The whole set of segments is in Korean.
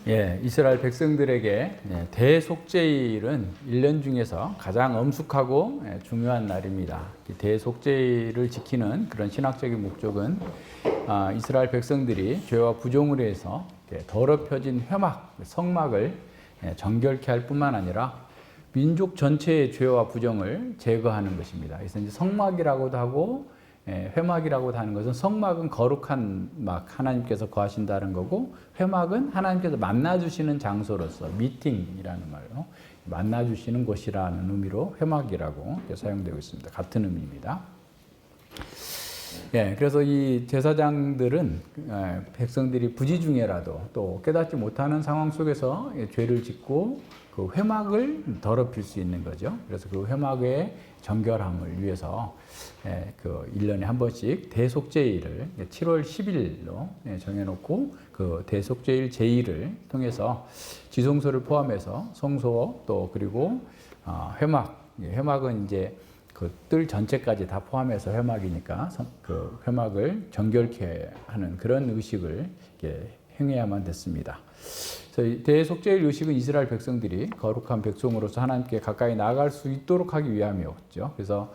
예, 이스라엘 백성들에게 대속죄일은 1년 중에서 가장 엄숙하고 중요한 날입니다. 대속죄일을 지키는 그런 신학적인 목적은 이스라엘 백성들이 죄와 부정으로 해서 더럽혀진 회막, 성막을 정결케 할 뿐만 아니라 민족 전체의 죄와 부정을 제거하는 것입니다. 그래서 이제 성막이라고도 하고 회막이라고 하는 것은 성막은 거룩한 막 하나님께서 거하신다는 거고, 회막은 하나님께서 만나주시는 장소로서 미팅이라는 말로 만나주시는 곳이라는 의미로 회막이라고 사용되고 있습니다. 같은 의미입니다. 예, 그래서 이 제사장들은 백성들이 부지 중에라도 또 깨닫지 못하는 상황 속에서 죄를 짓고 그 회막을 더럽힐 수 있는 거죠. 그래서 그 회막의 정결함을 위해서 그 1년에 한 번씩 대속죄일을 7월 10일로 정해놓고 그 대속죄일 제1을 통해서 지성소를 포함해서 성소 또 그리고 회막은 이제 그 뜰 전체까지 다 포함해서 회막이니까 그 회막을 정결케 하는 그런 의식을 행해야만 됐습니다. 대속죄일 의식은 이스라엘 백성들이 거룩한 백성으로서 하나님께 가까이 나아갈 수 있도록 하기 위함이었죠. 그래서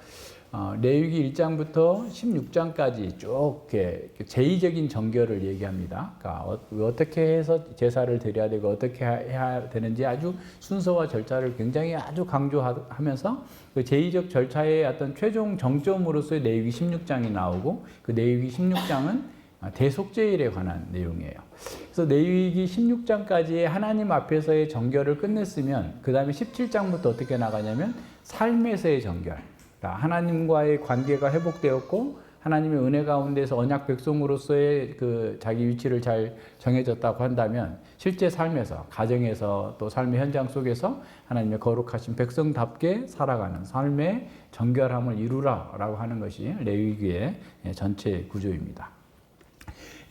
레위기 1장부터 16장까지 쭉 제의적인 정결을 얘기합니다. 그러니까 어떻게 해서 제사를 드려야 되고 어떻게 해야 되는지 아주 순서와 절차를 굉장히 아주 강조하면서 그 제의적 절차의 어떤 최종 정점으로서의 레위기 16장이 나오고, 그 레위기 16장은 대속죄일에 관한 내용이에요. 그래서 레위기 16장까지 하나님 앞에서의 정결을 끝냈으면 그 다음에 17장부터 어떻게 나가냐면 삶에서의 정결. 그러니까 하나님과의 관계가 회복되었고 하나님의 은혜 가운데서 언약 백성으로서의 그 자기 위치를 잘 정해졌다고 한다면 실제 삶에서, 가정에서 또 삶의 현장 속에서 하나님의 거룩하신 백성답게 살아가는 삶의 정결함을 이루라라고 하는 것이 레위기의 전체 구조입니다.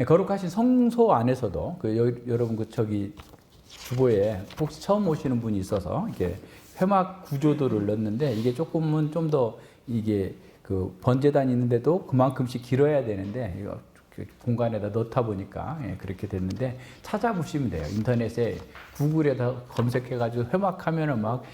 거룩하신 성소 안에서도 여러분 주보에 혹시 처음 오시는 분이 있어서 이게 회막 구조도를 넣었는데, 이게 조금은 좀 더 이게 그 번제단이 있는데도 그만큼씩 길어야 되는데 이거 공간에다 넣다 보니까 그렇게 됐는데, 찾아보시면 돼요. 인터넷에 구글에다 검색해가지고 회막하면은 막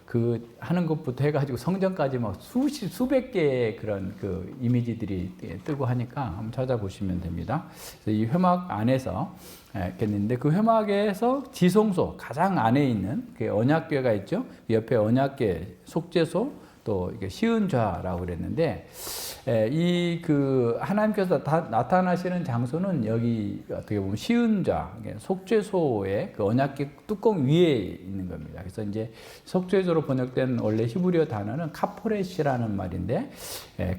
그 하는 것부터 해가지고 성전까지 막 수백 개의 그런 그 이미지들이 뜨고 하니까 한번 찾아보시면 됩니다. 그래서 이 회막 안에서 했는데, 그 회막에서 지성소 가장 안에 있는 그 언약궤가 있죠. 옆에 언약궤, 속죄소, 또 이게 시은좌라고 그랬는데, 이 그 하나님께서 나타나시는 장소는 여기 어떻게 보면 시은좌, 속죄소의 그 언약궤 뚜껑 위에 있는 겁니다. 그래서 이제 속죄소로 번역된 원래 히브리어 단어는 카포렛이라는 말인데,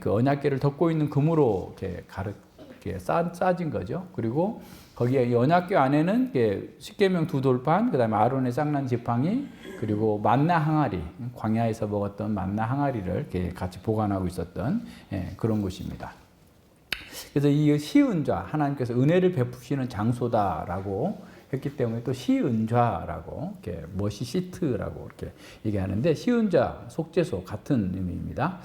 그 언약궤를 덮고 있는 금으로 이렇게 싸진 거죠. 그리고 거기에 이 언약궤 안에는 십계명 두 돌판, 그다음에 아론의 쌍난 지팡이, 그리고 만나 항아리, 광야에서 먹었던 만나 항아리를 이렇게 같이 보관하고 있었던 그런 곳입니다. 그래서 이 시은좌, 하나님께서 은혜를 베푸시는 장소다라고 했기 때문에 또 시은좌라고 이렇게 머시시트라고 이렇게 얘기하는데, 시은좌, 속죄소 같은 의미입니다.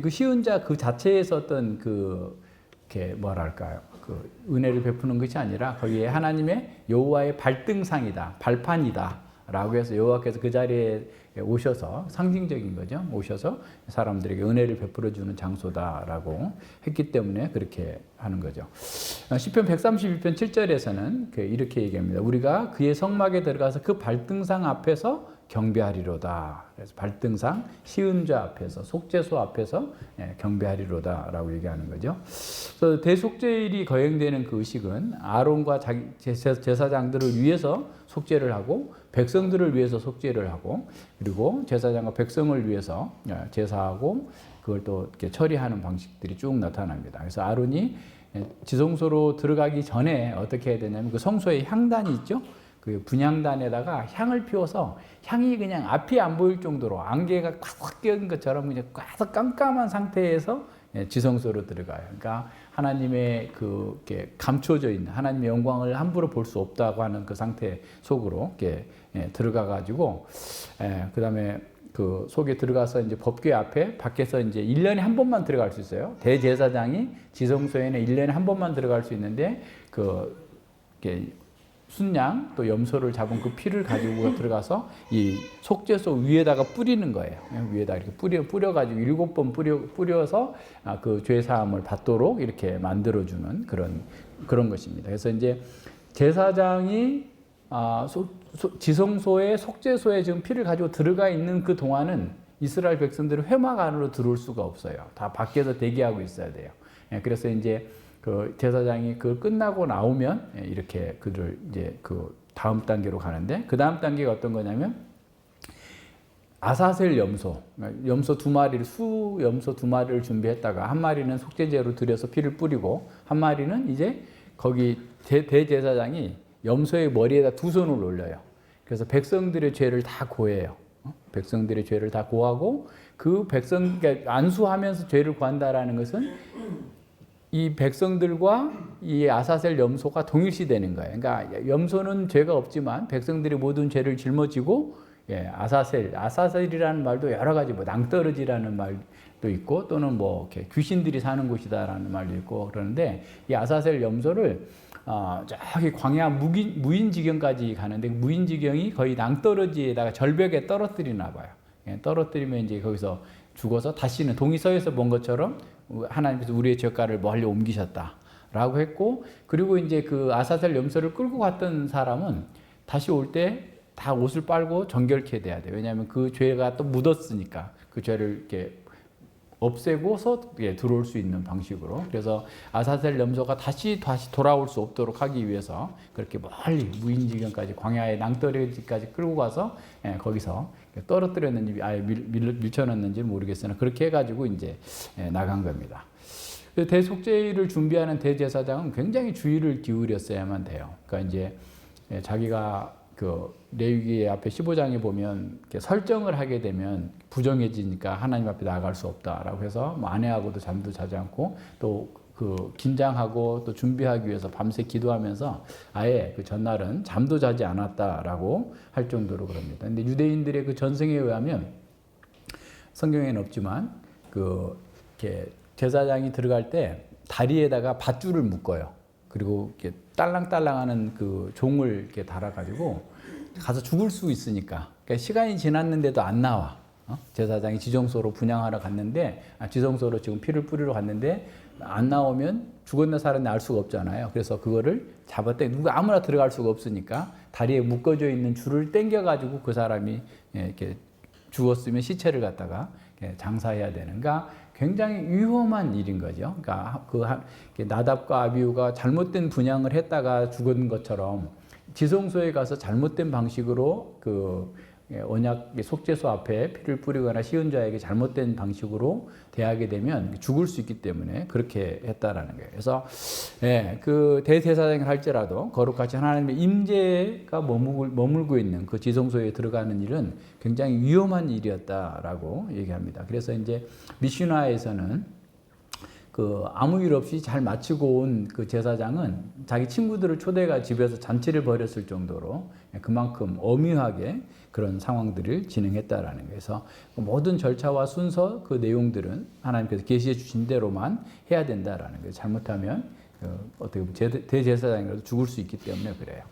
그 시은좌 그 자체에서 어떤 이렇게 뭐랄까요? 그 은혜를 베푸는 것이 아니라 거기에 하나님의 여호와의 발등상이다, 발판이다 라고 해서 여호와께서 그 자리에 오셔서, 상징적인 거죠, 오셔서 사람들에게 은혜를 베풀어 주는 장소다라고 했기 때문에 그렇게 하는 거죠. 시편 132편 7절에서는 이렇게 얘기합니다. 우리가 그의 성막에 들어가서 그 발등상 앞에서 경배하리로다. 그래서 발등상, 시은좌 앞에서, 속죄소 앞에서 경배하리로다 라고 얘기하는 거죠. 그래서 대속죄일이 거행되는 그 의식은 아론과 자기 제사장들을 위해서 속죄를 하고, 백성들을 위해서 속죄를 하고, 그리고 제사장과 백성을 위해서 제사하고, 그걸 또 이렇게 처리하는 방식들이 쭉 나타납니다. 그래서 아론이 지성소로 들어가기 전에 어떻게 해야 되냐면, 그 성소에 향단이 있죠. 그 분향단에다가 향을 피워서 향이 그냥 앞이 안 보일 정도로 안개가 꽉 껴인 것처럼 그냥 꽉 깜깜한 상태에서 지성소로 들어가요. 그러니까 하나님의 그게 감춰져 있는 하나님의 영광을 함부로 볼 수 없다고 하는 그 상태 속으로 이렇게 들어가 가지고, 그 다음에 그 속에 들어가서 이제 법궤 앞에 밖에서 이제 1년에 한 번만 들어갈 수 있어요. 대제사장이 지성소에는 1년에 한 번만 들어갈 수 있는데, 순양 또 염소를 잡은 그 피를 가지고 들어가서 이 속죄소 위에다가 뿌리는 거예요. 위에다 이렇게 뿌려가지고 7번 뿌려서 그 죄 사함을 받도록 이렇게 만들어주는 그런 것입니다. 그래서 이제 제사장이 지성소에 속죄소에 지금 피를 가지고 들어가 있는 그 동안은 이스라엘 백성들은 회막 안으로 들어올 수가 없어요. 다 밖에서 대기하고 있어야 돼요. 그래서 이제 그 제사장이 그 끝나고 나오면 이렇게 그를 이제 그 다음 단계로 가는데, 그 다음 단계가 어떤 거냐면 아사셀 염소 2마리를 수염소 2마리를 준비했다가 한 마리는 속죄제로 들여서 피를 뿌리고 한 마리는 이제 거기 대제사장이 염소의 머리에다 2손을 올려요. 그래서 백성들의 죄를 다 고해요. 백성들의 죄를 다 고하고 그 그러니까 안수하면서 죄를 고한다라는 것은 이 백성들과 이 아사셀 염소가 동일시되는 거예요. 그러니까 염소는 죄가 없지만 백성들이 모든 죄를 짊어지고, 아사셀이라는 말도 여러 가지 뭐 낭떠러지라는 말도 있고 또는 뭐 이렇게 귀신들이 사는 곳이다라는 말도 있고 그러는데, 이 아사셀 염소를 저기 광야 무인지경까지 가는데 무인지경이 거의 낭떠러지에다가 절벽에 떨어뜨리나 봐요. 떨어뜨리면 이제 거기서 죽어서 다시는 동이서에서 본 것처럼 하나님께서 우리의 죄가를 멀리 옮기셨다라고 했고, 그리고 이제 그 아사셀 염소를 끌고 갔던 사람은 다시 올 때 다 옷을 빨고 정결케 돼야 돼요. 왜냐하면 그 죄가 또 묻었으니까 그 죄를 이렇게 없애고서 들어올 수 있는 방식으로. 그래서 아사셀 염소가 다시 돌아올 수 없도록 하기 위해서 그렇게 멀리 무인지경까지 광야의 낭떠러지까지 끌고 가서 거기서 떨어뜨렸는지 아예 밀쳐놨는지 모르겠으나 그렇게 해가지고 이제 나간 겁니다. 대속죄를 준비하는 대제사장은 굉장히 주의를 기울였어야만 돼요. 그러니까 이제 자기가 그 레위기 앞에 15장에 보면 이렇게 설정을 하게 되면 부정해지니까 하나님 앞에 나아갈 수 없다라고 해서 뭐 아내하고도 잠도 자지 않고 또 그 긴장하고 또 준비하기 위해서 밤새 기도하면서 아예 그 전날은 잠도 자지 않았다라고 할 정도로 그럽니다. 근데 유대인들의 그 전승에 의하면 성경에는 없지만 그 이렇게 제사장이 들어갈 때 다리에다가 밧줄을 묶어요. 그리고 이렇게 딸랑딸랑하는 그 종을 이렇게 달아가지고 가서 죽을 수 있으니까. 그러니까 시간이 지났는데도 안 나와. 제사장이 지성소로 분향하러 갔는데, 지성소로 지금 피를 뿌리러 갔는데 안 나오면 죽었나 살았나 알 수가 없잖아요. 그래서 그거를 잡았더니 누가 아무나 들어갈 수가 없으니까 다리에 묶어져 있는 줄을 당겨가지고 그 사람이 이렇게 죽었으면 시체를 갖다가 장사해야 되는. 그러니까 굉장히 위험한 일인 거죠. 그러니까 그 나답과 아비후가 잘못된 분향을 했다가 죽은 것처럼 지성소에 가서 잘못된 방식으로 그 언약 속죄소 앞에 피를 뿌리거나 시은자에게 잘못된 방식으로 대하게 되면 죽을 수 있기 때문에 그렇게 했다라는 거예요. 그래서 그 대제사장을 할지라도 거룩하신 하나님의 임재가 머물고 있는 그 지성소에 들어가는 일은 굉장히 위험한 일이었다라고 얘기합니다. 그래서 이제 미슈나에서는 그 아무 일 없이 잘 마치고 온 그 제사장은 자기 친구들을 초대가 집에서 잔치를 벌였을 정도로 그만큼 엄밀하게 그런 상황들을 진행했다라는 거예요. 그래서 모든 절차와 순서 그 내용들은 하나님께서 계시해 주신 대로만 해야 된다라는 거예요. 잘못하면 어떻게 보면 대제사장이라도 죽을 수 있기 때문에 그래요.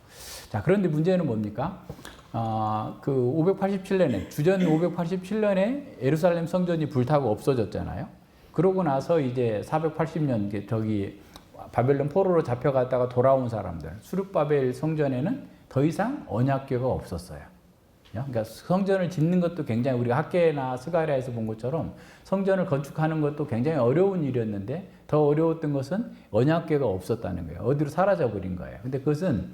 자, 그런데 문제는 뭡니까? 그 587년에 주전 587년에 예루살렘 성전이 불타고 없어졌잖아요. 그러고 나서 이제 480년 저기 바벨론 포로로 잡혀갔다가 돌아온 사람들, 수르바벨 성전에는 더 이상 언약궤가 없었어요. 그러니까 성전을 짓는 것도 굉장히 우리가 학계나 스가랴에서 본 것처럼 성전을 건축하는 것도 굉장히 어려운 일이었는데 더 어려웠던 것은 언약궤가 없었다는 거예요. 어디로 사라져 버린 거예요. 근데 그것은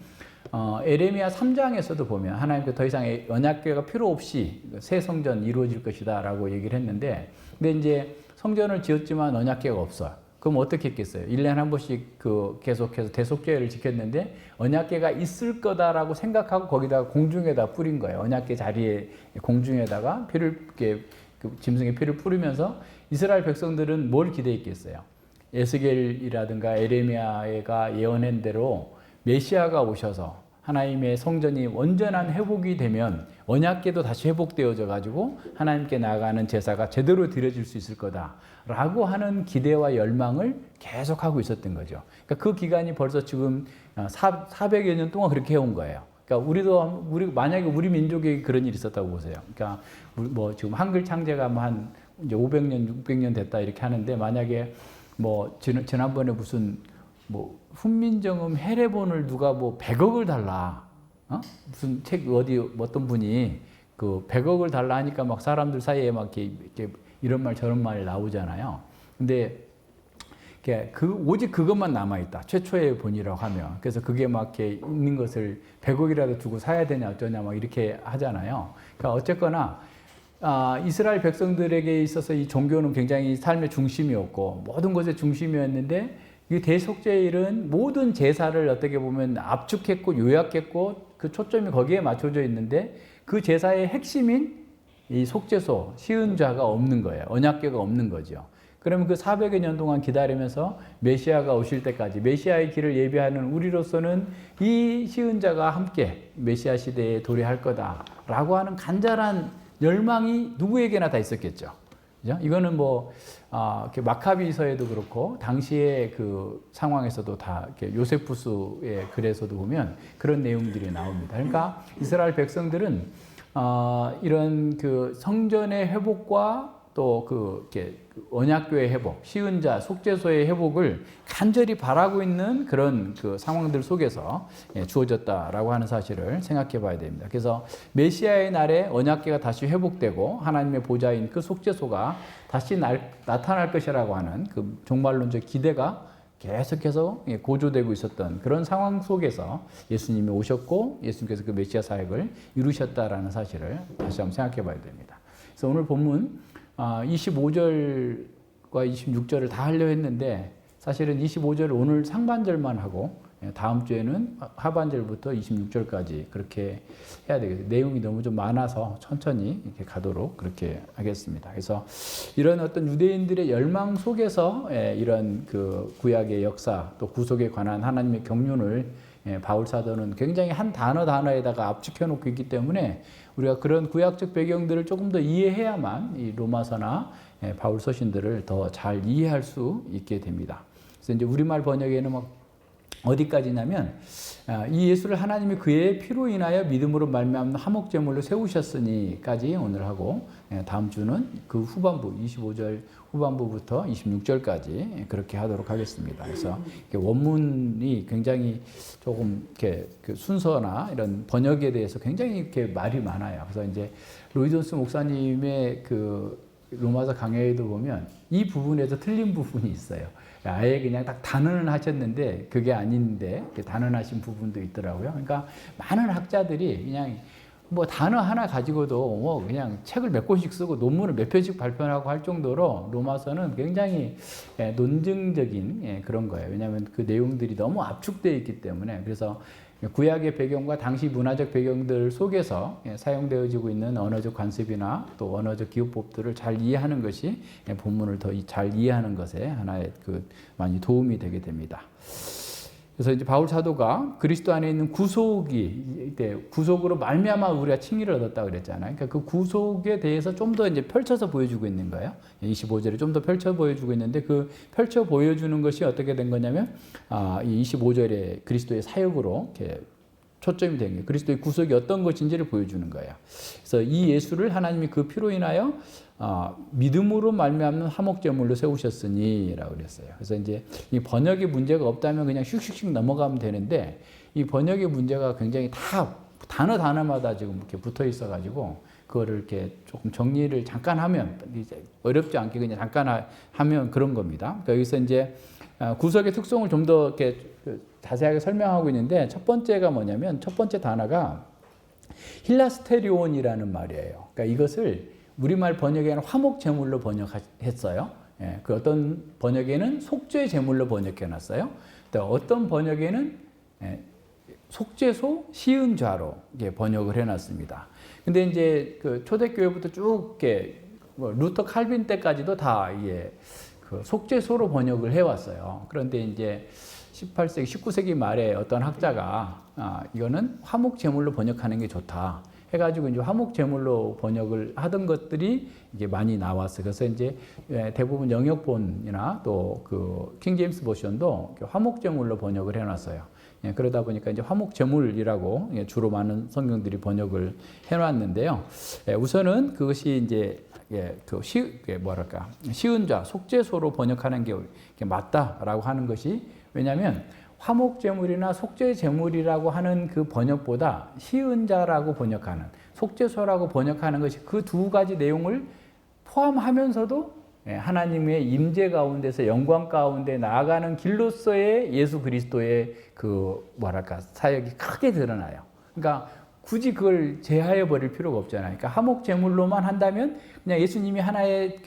에레미야 3장에서도 보면 하나님께 더 이상 언약궤가 필요 없이 새 성전 이루어질 것이다라고 얘기를 했는데, 근데 이제 성전을 지었지만 언약궤가 없어요. 그럼 어떻게 했겠어요? 1년에 한 번씩 계속해서 대속죄를 지켰는데 언약궤가 있을 거다라고 생각하고 거기다가 공중에다 뿌린 거예요. 언약궤 자리에 공중에다가 피를 이렇게 짐승의 피를 뿌리면서 이스라엘 백성들은 뭘 기대했겠어요? 에스겔이라든가 에레미야가 예언한 대로 메시아가 오셔서 하나님의 성전이 온전한 회복이 되면 언약궤도 다시 회복되어져 가지고 하나님께 나아가는 제사가 제대로 드려질 수 있을 거다라고 하는 기대와 열망을 계속하고 있었던 거죠. 그러니까 그 기간이 벌써 지금 400여 년 동안 그렇게 해온 거예요. 그러니까 만약에 우리 민족에 그런 일이 있었다고 보세요. 그러니까 뭐 지금 한글 창제가 뭐 한 이제 500년, 600년 됐다 이렇게 하는데 만약에 뭐 지난번에 무슨 뭐 훈민정음 해례본을 누가 뭐 100억을 달라, 무슨 책 어떤 분이 그 100억을 달라 하니까 막 사람들 사이에 막 이렇게 이런 말 저런 말 나오잖아요. 근데 오직 그것만 남아있다. 최초의 본이라고 하면. 그래서 그게 막 이렇게 있는 것을 100억이라도 주고 사야 되냐 어쩌냐 막 이렇게 하잖아요. 그러니까 어쨌거나 이스라엘 백성들에게 있어서 이 종교는 굉장히 삶의 중심이었고 모든 것의 중심이었는데 이 대속죄일은 모든 제사를 어떻게 보면 압축했고 요약했고 그 초점이 거기에 맞춰져 있는데 그 제사의 핵심인 이 속죄소, 시은자가 없는 거예요. 언약궤가 없는 거죠. 그러면 그 400여 년 동안 기다리면서 메시아가 오실 때까지 메시아의 길을 예비하는 우리로서는 이 시은자가 함께 메시아 시대에 도래할 거다라고 하는 간절한 열망이 누구에게나 다 있었겠죠. 그죠? 이거는 뭐 마카비서에도 그렇고 당시의 그 상황에서도 다 요세푸스의 글에서도 보면 그런 내용들이 나옵니다. 그러니까 이스라엘 백성들은 이런 그 성전의 회복과 또 이렇게 언약궤의 회복, 시은자, 속죄소의 회복을 간절히 바라고 있는 그런 그 상황들 속에서 주어졌다라고 하는 사실을 생각해 봐야 됩니다. 그래서 메시아의 날에 언약궤가 다시 회복되고 하나님의 보좌인 그 속죄소가 다시 나타날 것이라고 하는 그 종말론적 기대가 계속해서 고조되고 있었던 그런 상황 속에서 예수님이 오셨고 예수님께서 그 메시아 사역을 이루셨다라는 사실을 다시 한번 생각해 봐야 됩니다. 그래서 오늘 본문 25절과 26절을 다 하려 했는데 사실은 25절을 오늘 상반절만 하고 다음 주에는 하반절부터 26절까지 그렇게 해야 되겠어요. 내용이 너무 좀 많아서 천천히 이렇게 가도록 그렇게 하겠습니다. 그래서 이런 어떤 유대인들의 열망 속에서 이런 그 구약의 역사 또 구속에 관한 하나님의 경륜을 바울 사도는 굉장히 한 단어에다가 압축해 놓고 있기 때문에 우리가 그런 구약적 배경들을 조금 더 이해해야만 이 로마서나 바울 서신들을 더 잘 이해할 수 있게 됩니다. 그래서 이제 우리말 번역에는 막 어디까지냐면 이 예수를 하나님이 그의 피로 인하여 믿음으로 말미암는 화목 제물로 세우셨으니까지 오늘 하고 다음 주는 그 후반부 25절 후반부부터 26절까지 그렇게 하도록 하겠습니다. 그래서 원문이 굉장히 조금 이렇게 그 순서나 이런 번역에 대해서 굉장히 이렇게 말이 많아요. 그래서 이제 로이존스 목사님의 그 로마서 강해에도 보면 이 부분에서 틀린 부분이 있어요. 아예 그냥 딱 단언을 하셨는데 그게 아닌데 단언하신 부분도 있더라고요. 그러니까 많은 학자들이 그냥 뭐 단어 하나 가지고도 뭐 그냥 책을 몇 권씩 쓰고 논문을 몇 편씩 발표하고 할 정도로 로마서는 굉장히 논증적인 그런 거예요. 왜냐하면 그 내용들이 너무 압축되어 있기 때문에. 그래서 구약의 배경과 당시 문화적 배경들 속에서 사용되어지고 있는 언어적 관습이나 또 언어적 기호법들을 잘 이해하는 것이 본문을 더 잘 이해하는 것에 하나의 그 많이 도움이 되게 됩니다. 그래서 이제 바울 사도가 그리스도 안에 있는 구속으로 말미암아 우리가 칭의를 얻었다 그랬잖아요. 그러니까 그 구속에 대해서 좀 더 이제 펼쳐서 보여주고 있는 거예요. 25절에 좀 더 펼쳐 보여주고 있는데 그 펼쳐 보여주는 것이 어떻게 된 거냐면 이 25절에 그리스도의 사역으로 이렇게 초점이 된 거예요. 그리스도의 구속이 어떤 것인지를 보여주는 거예요. 그래서 이 예수를 하나님이 그 피로 인하여 믿음으로 말미암는 화목제물로 세우셨으니라고 그랬어요. 그래서 이제 이 번역에 문제가 없다면 그냥 슉슉슉 넘어가면 되는데 이 번역의 문제가 굉장히 다 단어마다 지금 이렇게 붙어 있어가지고 그거를 이렇게 조금 정리를 잠깐 하면 이제 어렵지 않게 그냥 잠깐 하면 그런 겁니다. 그러니까 여기서 이제 구속의 특성을 좀 더 이렇게 자세하게 설명하고 있는데 첫 번째가 뭐냐면 첫 번째 단어가 힐라스테리온이라는 말이에요. 그러니까 이것을 우리말 번역에는 화목 제물로 번역했어요. 그 어떤 번역에는 속죄 제물로 번역해놨어요. 또 어떤 번역에는 속죄소 시은좌로 번역을 해놨습니다. 근데 이제 그 초대교회부터 쭉 루터 칼빈 때까지도 다 그 속죄소로 번역을 해왔어요. 그런데 이제 18세기, 19세기 말에 어떤 학자가 이거는 화목제물로 번역하는 게 좋다 해가지고 이제 화목제물로 번역을 하던 것들이 이제 많이 나왔어요. 그래서 이제 대부분 영역본이나 또 그 킹제임스 버전도 화목제물로 번역을 해놨어요. 그러다 보니까 이제 화목제물이라고 주로 많은 성경들이 번역을 해놨는데요. 우선은 그것이 이제 쉬운 자, 속죄소로 번역하는 게 맞다라고 하는 것이, 왜냐하면 화목제물이나 속죄제물이라고 하는 그 번역보다 쉬운 자라고 번역하는, 속죄소라고 번역하는 것이 그 두 가지 내용을 포함하면서도 하나님의 임재 가운데서 영광 가운데 나아가는 길로서의 예수 그리스도의 사역이 크게 드러나요. 그러니까 굳이 그걸 제하해 버릴 필요가 없잖아요. 그러니까 화목제물로만 한다면 그냥 예수님이 하나의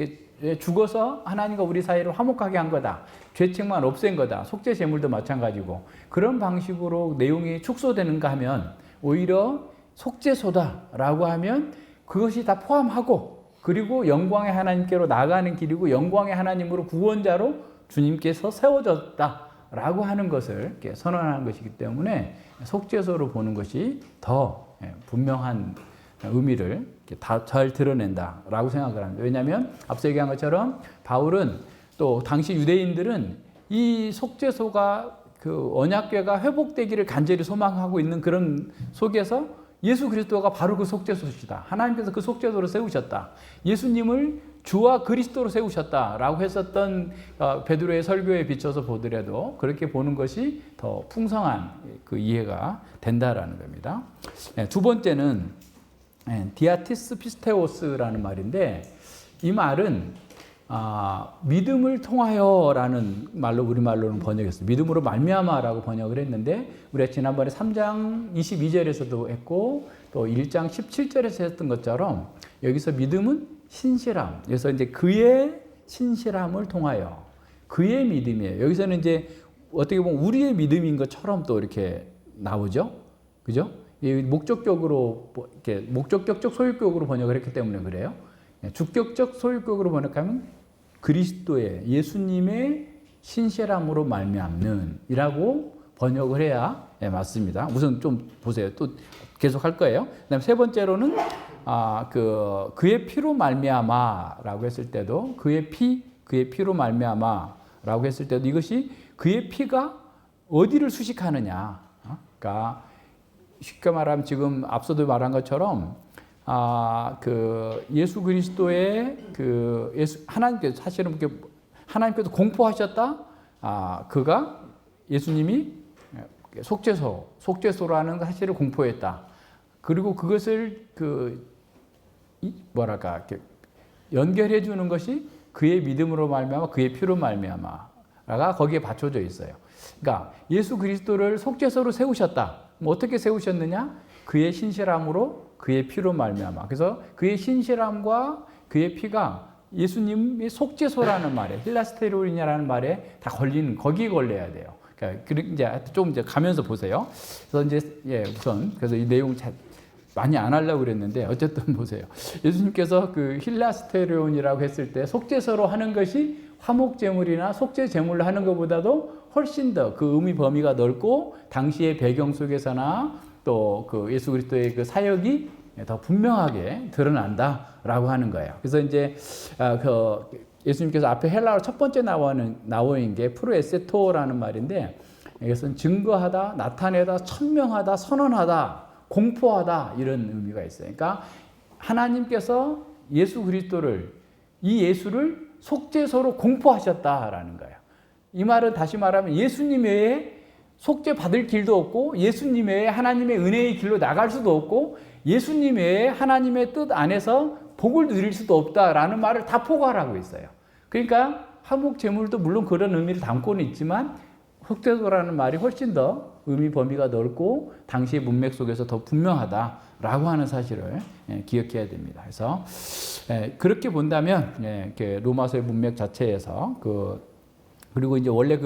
죽어서 하나님과 우리 사이를 화목하게 한 거다. 죄책만 없앤 거다. 속죄제물도 마찬가지고 그런 방식으로 내용이 축소되는가 하면 오히려 속죄소다라고 하면 그것이 다 포함하고, 그리고 영광의 하나님께로 나가는 길이고 영광의 하나님으로 구원자로 주님께서 세워졌다라고 하는 것을 선언하는 것이기 때문에 속죄소로 보는 것이 더 분명한 의미를 다 잘 드러낸다라고 생각을 합니다. 왜냐하면 앞서 얘기한 것처럼 바울은 또 당시 유대인들은 이 속죄소가 그 언약궤가 회복되기를 간절히 소망하고 있는 그런 속에서 예수 그리스도가 바로 그 속죄소시다. 하나님께서 그 속죄소로 세우셨다. 예수님을 주와 그리스도로 세우셨다라고 했었던 베드로의 설교에 비춰서 보더라도 그렇게 보는 것이 더 풍성한 그 이해가 된다라는 겁니다. 두 번째는 디아티스 피스테오스라는 말인데, 이 말은 믿음을 통하여라는 말로 우리말로는 번역했어요. 믿음으로 말미암아라고 번역을 했는데, 우리가 지난번에 3장 22절에서도 했고 또 1장 17절에서 했던 것처럼 여기서 믿음은 신실함. 그래서 이제 그의 신실함을 통하여, 그의 믿음이에요. 여기서는 이제 어떻게 보면 우리의 믿음인 것처럼 또 이렇게 나오죠. 그죠? 목적적으로, 이렇게 목적격적 소유격으로 번역을 했기 때문에 그래요. 주격적 소유격으로 번역하면 그리스도의, 예수님의 신실함으로 말미암는 이라고 번역을 해야 맞습니다. 우선 좀 보세요. 또 계속 할 거예요. 그다음에 세 번째로는 그의 피로 말미암아라고 했을 때도 그의 피로 말미암아라고 했을 때도 이것이 그의 피가 어디를 수식하느냐. 그러니까 쉽게 말하면 지금 앞서도 말한 것처럼 예수 그리스도의 하나님께서 사실은 하나님께서 공포하셨다. 그가 예수님이 속죄소라는 사실을 공포했다. 그리고 그것을 연결해 주는 것이 그의 믿음으로 말미암아 그의 피로 말미암아가 거기에 받쳐져 있어요. 그러니까 예수 그리스도를 속죄소로 세우셨다. 어떻게 세우셨느냐? 그의 신실함으로 그의 피로 말미암아. 그래서 그의 신실함과 그의 피가 예수님의 속죄소라는 말에, 힐라스테로인이라는 말에 다 걸리는, 거기에 걸려야 돼요. 그러니까 이제 가면서 보세요. 그래서 이제 우선 그래서 이 내용 많이 안 하려고 그랬는데 어쨌든 보세요. 예수님께서 그 힐라스테로인이라고 했을 때 속죄소로 하는 것이 화목제물이나 속죄제물로 하는 것보다도 훨씬 더 그 의미 범위가 넓고 당시의 배경 속에서나 또 그 예수 그리스도의 그 사역이 더 분명하게 드러난다라고 하는 거예요. 그래서 이제 예수님께서 앞에 헬라어로 첫 번째 나오는 게 프로에세토라는 말인데, 이것은 증거하다, 나타내다, 천명하다, 선언하다, 공포하다 이런 의미가 있어요. 그러니까 하나님께서 예수 그리스도를, 이 예수를 속죄소로 공포하셨다라는 거예요. 이 말은 다시 말하면 예수님 외에 속죄 받을 길도 없고, 예수님 외에 하나님의 은혜의 길로 나갈 수도 없고, 예수님 외에 하나님의 뜻 안에서 복을 누릴 수도 없다라는 말을 다 포괄하고 있어요. 그러니까 화목제물도 물론 그런 의미를 담고는 있지만 속죄소라는 말이 훨씬 더 의미 범위가 넓고 당시의 문맥 속에서 더 분명하다라고 하는 사실을 기억해야 됩니다. 그래서 그렇게 본다면 로마서의 문맥 자체에서 그리고 이제 원래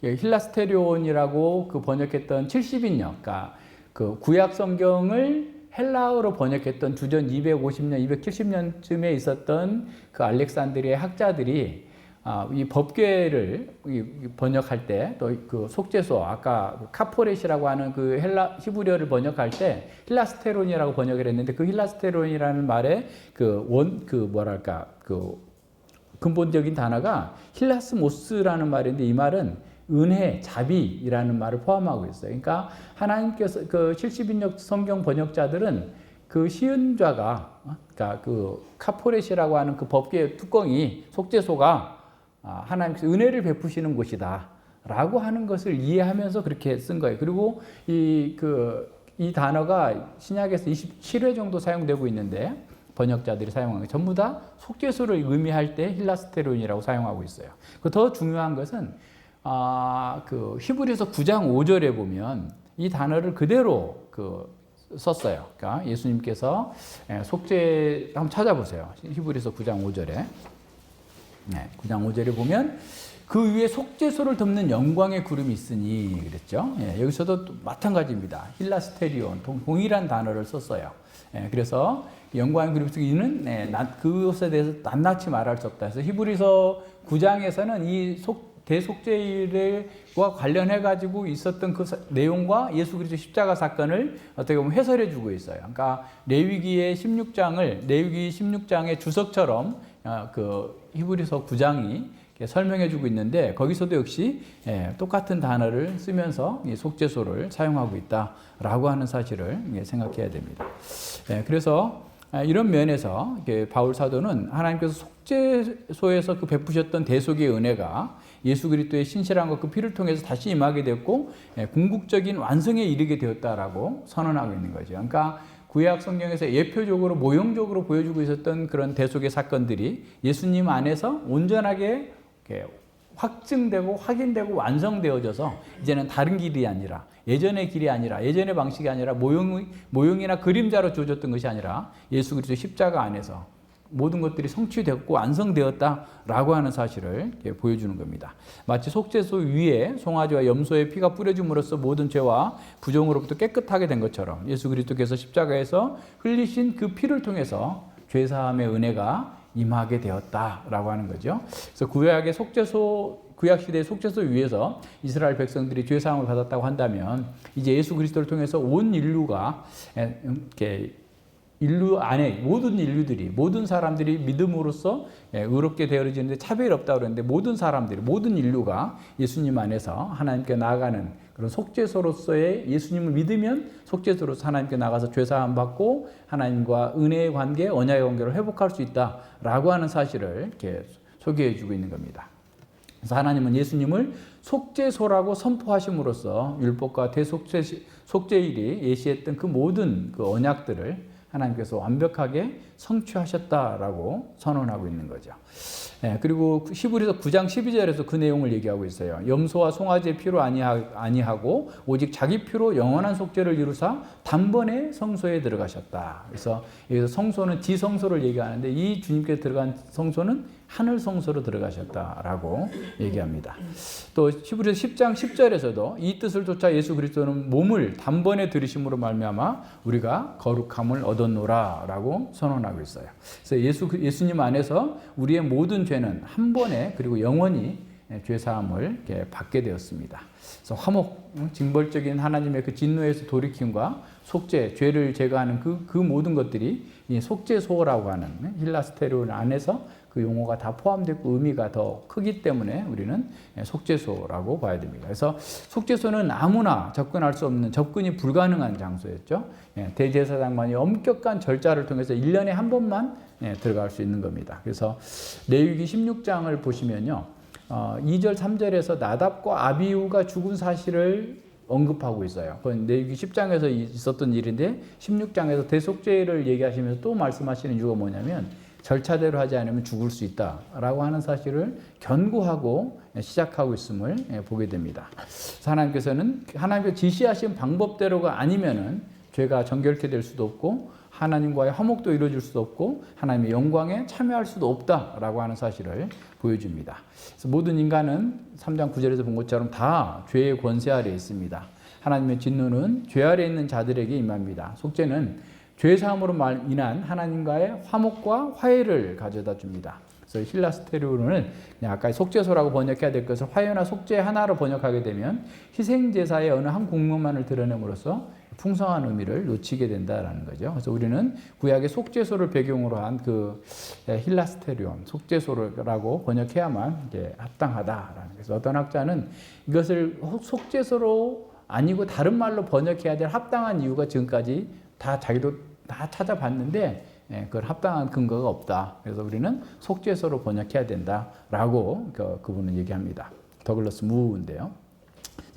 힐라스테리온이라고 번역했던 70인역, 그러니까 그 구약 성경을 헬라어로 번역했던 주전 250년, 270년쯤에 있었던 그 알렉산드리아의 학자들이 이 법궤를 번역할 때 또 그 속죄소 아까 카포렛이라고 하는 그 히브리어를 번역할 때 힐라스테론이라고 번역을 했는데 그 힐라스테론이라는 말의 그 근본적인 단어가 힐라스모스라는 말인데 이 말은 은혜, 자비라는 말을 포함하고 있어요. 그러니까 하나님께서 그 70인역 성경 번역자들은 그 시은좌가 그러니까 그 카포렛이라고 하는 그 법궤의 뚜껑이 속죄소가 하나님께서 은혜를 베푸시는 곳이다 라고 하는 것을 이해하면서 그렇게 쓴 거예요. 그리고 이 단어가 신약에서 27회 정도 사용되고 있는데 번역자들이 사용한 거 전부 다 속죄소를 의미할 때 힐라스테론이라고 사용하고 있어요. 더 중요한 것은 그 히브리서 9장 5절에 보면 이 단어를 그대로 썼어요. 그러니까 예수님께서 속죄 한번 찾아보세요. 히브리서 9장 5절에 9장 5절에 보면 그 위에 속죄소를 덮는 영광의 구름이 있으니 그랬죠. 여기서도 마찬가지입니다. 힐라스테리온 동일한 단어를 썼어요. 그래서 영광의 구름이 있으는 그것에 대해서 낱낱이 말할 수 없다. 그래서 히브리서 9장에서는 이 대속죄일과 관련해 가지고 있었던 그 내용과 예수 그리스도 십자가 사건을 어떻게 보면 해설해 주고 있어요. 그러니까 레위기 16장의 주석처럼 그 히브리서 9장이 설명해 주고 있는데 거기서도 역시 똑같은 단어를 쓰면서 속죄소를 사용하고 있다라고 하는 사실을 생각해야 됩니다. 그래서 이런 면에서 바울 사도는 하나님께서 속죄소에서 그 베푸셨던 대속의 은혜가 예수 그리스도의 신실함과 그 피를 통해서 다시 임하게 되었고 궁극적인 완성에 이르게 되었다라고 선언하고 있는 거죠. 그러니까 구약 성경에서 예표적으로 모형적으로 보여주고 있었던 그런 대속의 사건들이 예수님 안에서 온전하게 확증되고 확인되고 완성되어져서 이제는 다른 길이 아니라 예전의 길이 아니라 예전의 방식이 아니라 모형이나 그림자로 주어졌던 것이 아니라 예수 그리스도 십자가 안에서 모든 것들이 성취되었고 완성되었다라고 하는 사실을 보여주는 겁니다. 마치 속죄소 위에 송아지와 염소의 피가 뿌려줌으로써 모든 죄와 부정으로부터 깨끗하게 된 것처럼 예수 그리스도께서 십자가에서 흘리신 그 피를 통해서 죄사함의 은혜가 임하게 되었다라고 하는 거죠. 그래서 구약 시대의 속죄소 위에서 이스라엘 백성들이 죄사함을 받았다고 한다면 이제 예수 그리스도를 통해서 온 인류가 인류 안에 모든 사람들이 믿음으로써 의롭게 되어지는데 차별이 없다고 그랬는데 모든 인류가 예수님 안에서 하나님께 나아가는 그런 속죄소로서의 예수님을 믿으면 속죄소로서 하나님께 나가서 죄사함 받고 하나님과 은혜의 관계, 언약의 관계를 회복할 수 있다라고 하는 사실을 이렇게 소개해 주고 있는 겁니다. 그래서 하나님은 예수님을 속죄소라고 선포하심으로써 율법과 대속죄일이 예시했던 그 모든 그 언약들을 하나님께서 완벽하게 성취하셨다라고 선언하고 있는 거죠. 그리고 히브리서 9장 12절에서 그 내용을 얘기하고 있어요. 염소와 송아지의 피로 아니하고 오직 자기 피로 영원한 속죄를 이루사 단번에 성소에 들어가셨다. 그래서 여기서 성소는 지성소를 얘기하는데 이 주님께서 들어간 성소는 하늘 성소로 들어가셨다라고 얘기합니다. 또 히브리서 10장 10절에서도 이 뜻을 쫓아 예수 그리스도는 몸을 단번에 들이심으로 말미암아 우리가 거룩함을 얻었노라라고 선언하고 있어요. 그래서 예수님 안에서 우리의 모든 죄는 한 번에 그리고 영원히 죄사함을 받게 되었습니다. 그래서 화목, 징벌적인 하나님의 그 진노에서 돌이킴과 속죄, 죄를 제거하는 그 모든 것들이 이 속죄소라고 하는 힐라스테론 안에서 그 용어가 다 포함되고 의미가 더 크기 때문에 우리는 속죄소라고 봐야 됩니다. 그래서 속죄소는 아무나 접근할 수 없는 접근이 불가능한 장소였죠. 대제사장만이 엄격한 절차를 통해서 1년에 한 번만 들어갈 수 있는 겁니다. 그래서 레위기 16장을 보시면요. 2절 3절에서 나답과 아비후가 죽은 사실을 언급하고 있어요. 그건 레위기 10장에서 있었던 일인데 16장에서 대속죄를 얘기하시면서 또 말씀하시는 이유가 뭐냐면 절차대로 하지 않으면 죽을 수 있다라고 하는 사실을 견고하고 시작하고 있음을 보게 됩니다. 하나님께서는 하나님께서 지시하신 방법대로가 아니면은 죄가 정결케 될 수도 없고 하나님과의 화목도 이루어질 수도 없고 하나님의 영광에 참여할 수도 없다라고 하는 사실을 보여줍니다. 그래서 모든 인간은 3장 9절에서 본 것처럼 다 죄의 권세 아래에 있습니다. 하나님의 진노는 죄 아래에 있는 자들에게 임합니다. 속죄는 죄사함으로 인한 하나님과의 화목과 화해를 가져다 줍니다. 그래서 힐라스테리온을 그냥 아까 속죄소라고 번역해야 될 것을 화해나 속죄 하나로 번역하게 되면 희생제사의 어느 한 국면만을 드러냄으로써 풍성한 의미를 놓치게 된다라는 거죠. 그래서 우리는 구약의 속죄소를 배경으로 한 그 힐라스테리온, 속죄소라고 번역해야만 이제 합당하다라는. 그래서 어떤 학자는 이것을 속죄소로 아니고 다른 말로 번역해야 될 합당한 이유가 지금까지 다 자기도 다 찾아봤는데 그걸 합당한 근거가 없다. 그래서 우리는 속죄소로 번역해야 된다라고 그분은 얘기합니다. 더글러스 무인데요.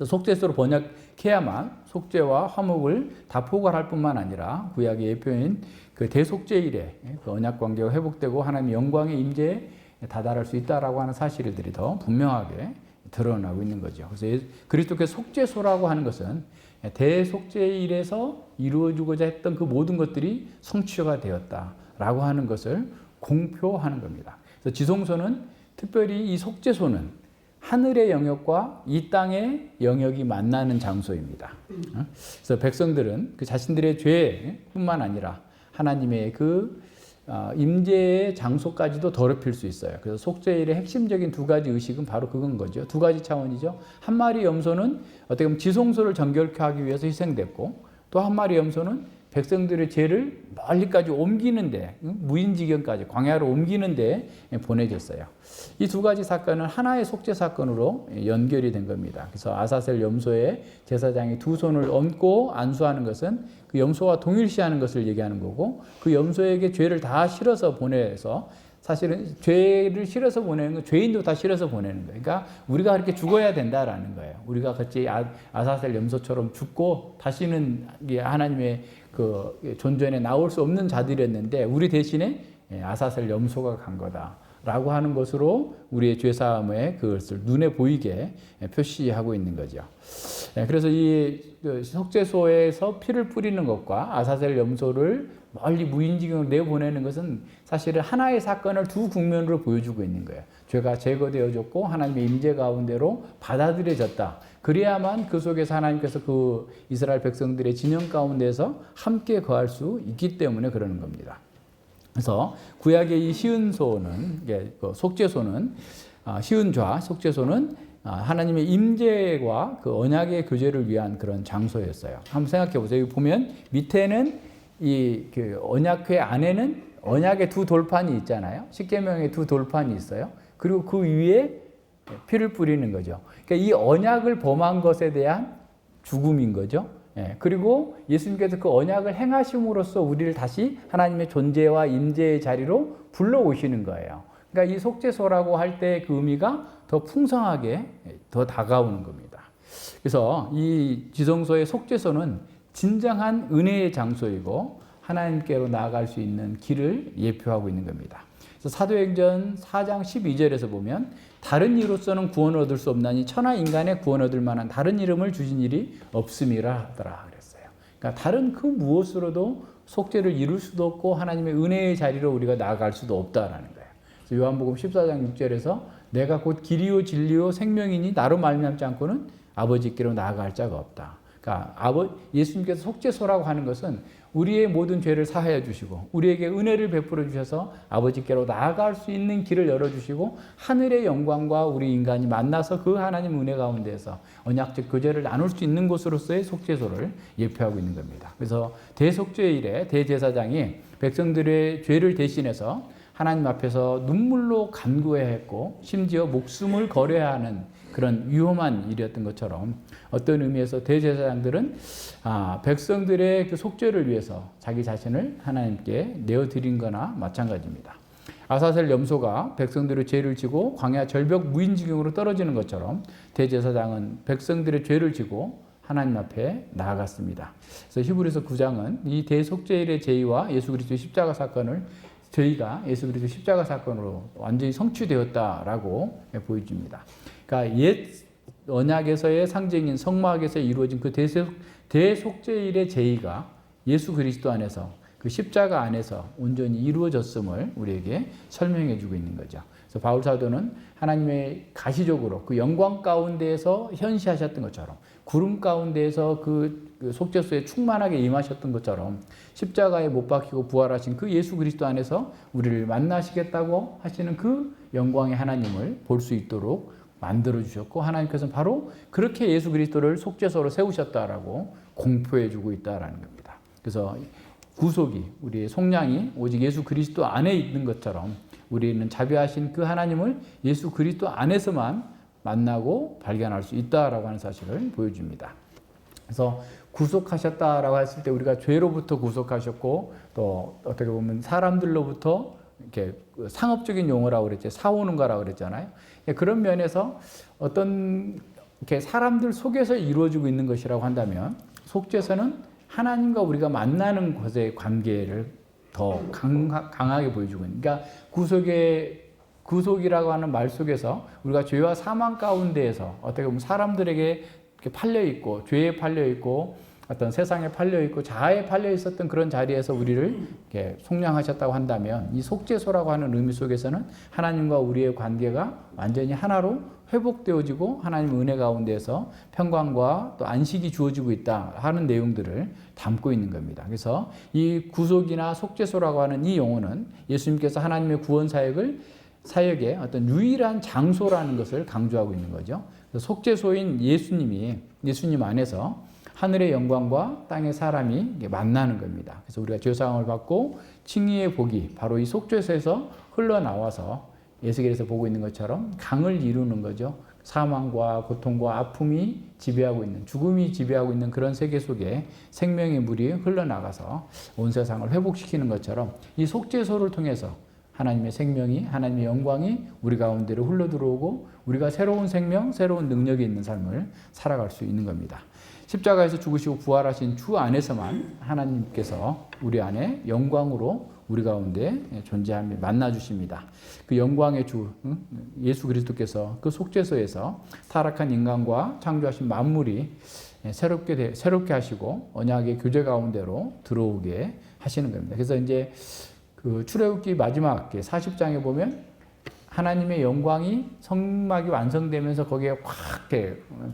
속죄소로 번역해야만 속죄와 화목을 다 포괄할 뿐만 아니라 구약의 예표인 그 대속죄 이래 그 언약 관계가 회복되고 하나님의 영광의 임재에 다다를 수 있다라고 하는 사실들이 더 분명하게 드러나고 있는 거죠. 그래서 그리스도께서 속죄소라고 하는 것은 대속죄 일에서 이루어지고자 했던 그 모든 것들이 성취가 되었다라고 하는 것을 공표하는 겁니다. 그래서 지성소는 특별히 이 속죄소는 하늘의 영역과 이 땅의 영역이 만나는 장소입니다. 그래서 백성들은 그 자신들의 죄뿐만 아니라 하나님의 그 임재의 장소까지도 더럽힐 수 있어요. 그래서 속죄일의 핵심적인 두 가지 의식은 바로 그건 거죠. 두 가지 차원이죠. 한 마리 염소는 어떻게 보면 지성소를 정결케 하기 위해서 희생됐고, 또 한 마리 염소는 백성들의 죄를 멀리까지 옮기는데, 무인지경까지 광야로 옮기는데 보내졌어요. 이 두 가지 사건은 하나의 속죄 사건으로 연결이 된 겁니다. 그래서 아사셀 염소의 제사장이 두 손을 얹고 안수하는 것은 그 염소와 동일시하는 것을 얘기하는 거고, 그 염소에게 죄를 다 실어서 보내서, 사실은 죄를 실어서 보내는 건 죄인도 다 실어서 보내는 거예요. 그러니까 우리가 그렇게 죽어야 된다라는 거예요. 우리가 같이 아사셀 염소처럼 죽고 다시는 하나님의 그 존전에 나올 수 없는 자들이었는데 우리 대신에 아사셀 염소가 간 거다라고 하는 것으로 우리의 죄사함의 그것을 눈에 보이게 표시하고 있는 거죠. 그래서 이 속죄소에서 피를 뿌리는 것과 아사셀 염소를 멀리 무인지경으로 내보내는 것은 사실은 하나의 사건을 두 국면으로 보여주고 있는 거예요. 죄가 제거되어졌고 하나님의 임재 가운데로 받아들여졌다. 그래야만 그 속에서 하나님께서 그 이스라엘 백성들의 진영 가운데서 함께 거할 수 있기 때문에 그러는 겁니다. 그래서 구약의 이 시은소는, 속죄소는, 시은좌, 속죄소는 하나님의 임재와 그 언약의 교제를 위한 그런 장소였어요. 한번 생각해 보세요. 여기 보면 밑에는 이 그 언약궤 안에는 언약의 두 돌판이 있잖아요. 십계명의 두 돌판이 있어요. 그리고 그 위에 피를 뿌리는 거죠. 그러니까 이 언약을 범한 것에 대한 죽음인 거죠. 그리고 예수님께서 그 언약을 행하심으로써 우리를 다시 하나님의 존재와 임재의 자리로 불러오시는 거예요. 그러니까 이 속죄소라고 할 때 그 의미가 더 풍성하게 더 다가오는 겁니다. 그래서 이 지성소의 속죄소는 진정한 은혜의 장소이고 하나님께로 나아갈 수 있는 길을 예표하고 있는 겁니다. 그래서 사도행전 4장 12절에서 보면 다른 이로서는 구원을 얻을 수 없나니 천하 인간의 구원 얻을 만한 다른 이름을 주신 일이 없음이라 하더라 그랬어요. 그러니까 다른 그 무엇으로도 속죄를 이룰 수도 없고 하나님의 은혜의 자리로 우리가 나아갈 수도 없다라는 거예요. 그래서 요한복음 14장 6절에서 내가 곧 길이요 진리요 생명이니 나로 말미암지 않고는 아버지께로 나아갈 자가 없다. 그러니까 예수님께서 속죄소라고 하는 것은 우리의 모든 죄를 사하여 주시고 우리에게 은혜를 베풀어 주셔서 아버지께로 나아갈 수 있는 길을 열어주시고 하늘의 영광과 우리 인간이 만나서 그 하나님 은혜 가운데에서 언약적 교제를 나눌 수 있는 곳으로서의 속죄소를 예표하고 있는 겁니다. 그래서 대속죄일에 대제사장이 백성들의 죄를 대신해서 하나님 앞에서 눈물로 간구해야 했고 심지어 목숨을 걸어야 하는 그런 위험한 일이었던 것처럼 어떤 의미에서 대제사장들은 백성들의 그 속죄를 위해서 자기 자신을 하나님께 내어드린 거나 마찬가지입니다. 아사셀 염소가 백성들의 죄를 지고 광야 절벽 무인지경으로 떨어지는 것처럼 대제사장은 백성들의 죄를 지고 하나님 앞에 나아갔습니다. 그래서 히브리서 9장은 이 대속죄일의 제의와 예수 그리스도의 십자가 사건을 저희가 예수 그리스도 십자가 사건으로 완전히 성취되었다라고 보여줍니다. 그러니까 옛 언약에서의 상징인 성막에서 이루어진 그 대속죄일의 제의가 예수 그리스도 안에서 그 십자가 안에서 온전히 이루어졌음을 우리에게 설명해 주고 있는 거죠. 그래서 바울 사도는 하나님의 가시적으로 그 영광 가운데에서 현시하셨던 것처럼 구름 가운데에서 그 속죄소에 충만하게 임하셨던 것처럼 십자가에 못 박히고 부활하신 그 예수 그리스도 안에서 우리를 만나시겠다고 하시는 그 영광의 하나님을 볼 수 있도록 만들어 주셨고, 하나님께서는 바로 그렇게 예수 그리스도를 속죄소로 세우셨다라고 공표해 주고 있다라는 겁니다. 그래서 구속이, 우리의 속량이 오직 예수 그리스도 안에 있는 것처럼 우리는 자비하신 그 하나님을 예수 그리스도 안에서만 만나고 발견할 수 있다라고 하는 사실을 보여줍니다. 그래서 구속하셨다라고 했을 때 우리가 죄로부터 구속하셨고, 또 어떻게 보면 사람들로부터 이렇게 상업적인 용어라고 그랬죠. 사오는가라고 그랬잖아요. 그런 면에서 어떤 이렇게 사람들 속에서 이루어지고 있는 것이라고 한다면, 속죄서는 하나님과 우리가 만나는 것의 관계를 더 강하게 보여주고 있는, 그러니까 구속이라고 하는 말 속에서 우리가 죄와 사망 가운데에서 어떻게 보면 사람들에게 팔려 있고, 죄에 팔려 있고, 어떤 세상에 팔려 있고, 자아에 팔려 있었던 그런 자리에서 우리를 이렇게 속량하셨다고 한다면, 이 속죄소라고 하는 의미 속에서는 하나님과 우리의 관계가 완전히 하나로 회복되어지고 하나님의 은혜 가운데서 평강과 또 안식이 주어지고 있다 하는 내용들을 담고 있는 겁니다. 그래서 이 구속이나 속죄소라고 하는 이 용어는 예수님께서 하나님의 구원 사역의 어떤 유일한 장소라는 것을 강조하고 있는 거죠. 속죄소인 예수님 안에서 하늘의 영광과 땅의 사람이 만나는 겁니다. 그래서 우리가 죄사함을 받고 칭의의 복이 바로 이 속죄소에서 흘러나와서 에스겔에서 보고 있는 것처럼 강을 이루는 거죠. 사망과 고통과 아픔이 지배하고 있는, 죽음이 지배하고 있는 그런 세계 속에 생명의 물이 흘러나가서 온 세상을 회복시키는 것처럼 이 속죄소를 통해서 하나님의 생명이, 하나님의 영광이 우리 가운데로 흘러들어오고 우리가 새로운 생명, 새로운 능력이 있는 삶을 살아갈 수 있는 겁니다. 십자가에서 죽으시고 부활하신 주 안에서만 하나님께서 우리 안에 영광으로 우리 가운데 존재하며 만나주십니다. 그 영광의 주 예수 그리스도께서 그 속죄소에서 타락한 인간과 창조하신 만물이 새롭게 하시고 언약의 교제 가운데로 들어오게 하시는 겁니다. 그래서 이제 그 출애굽기 마지막 40장에 보면 하나님의 영광이 성막이 완성되면서 거기에 확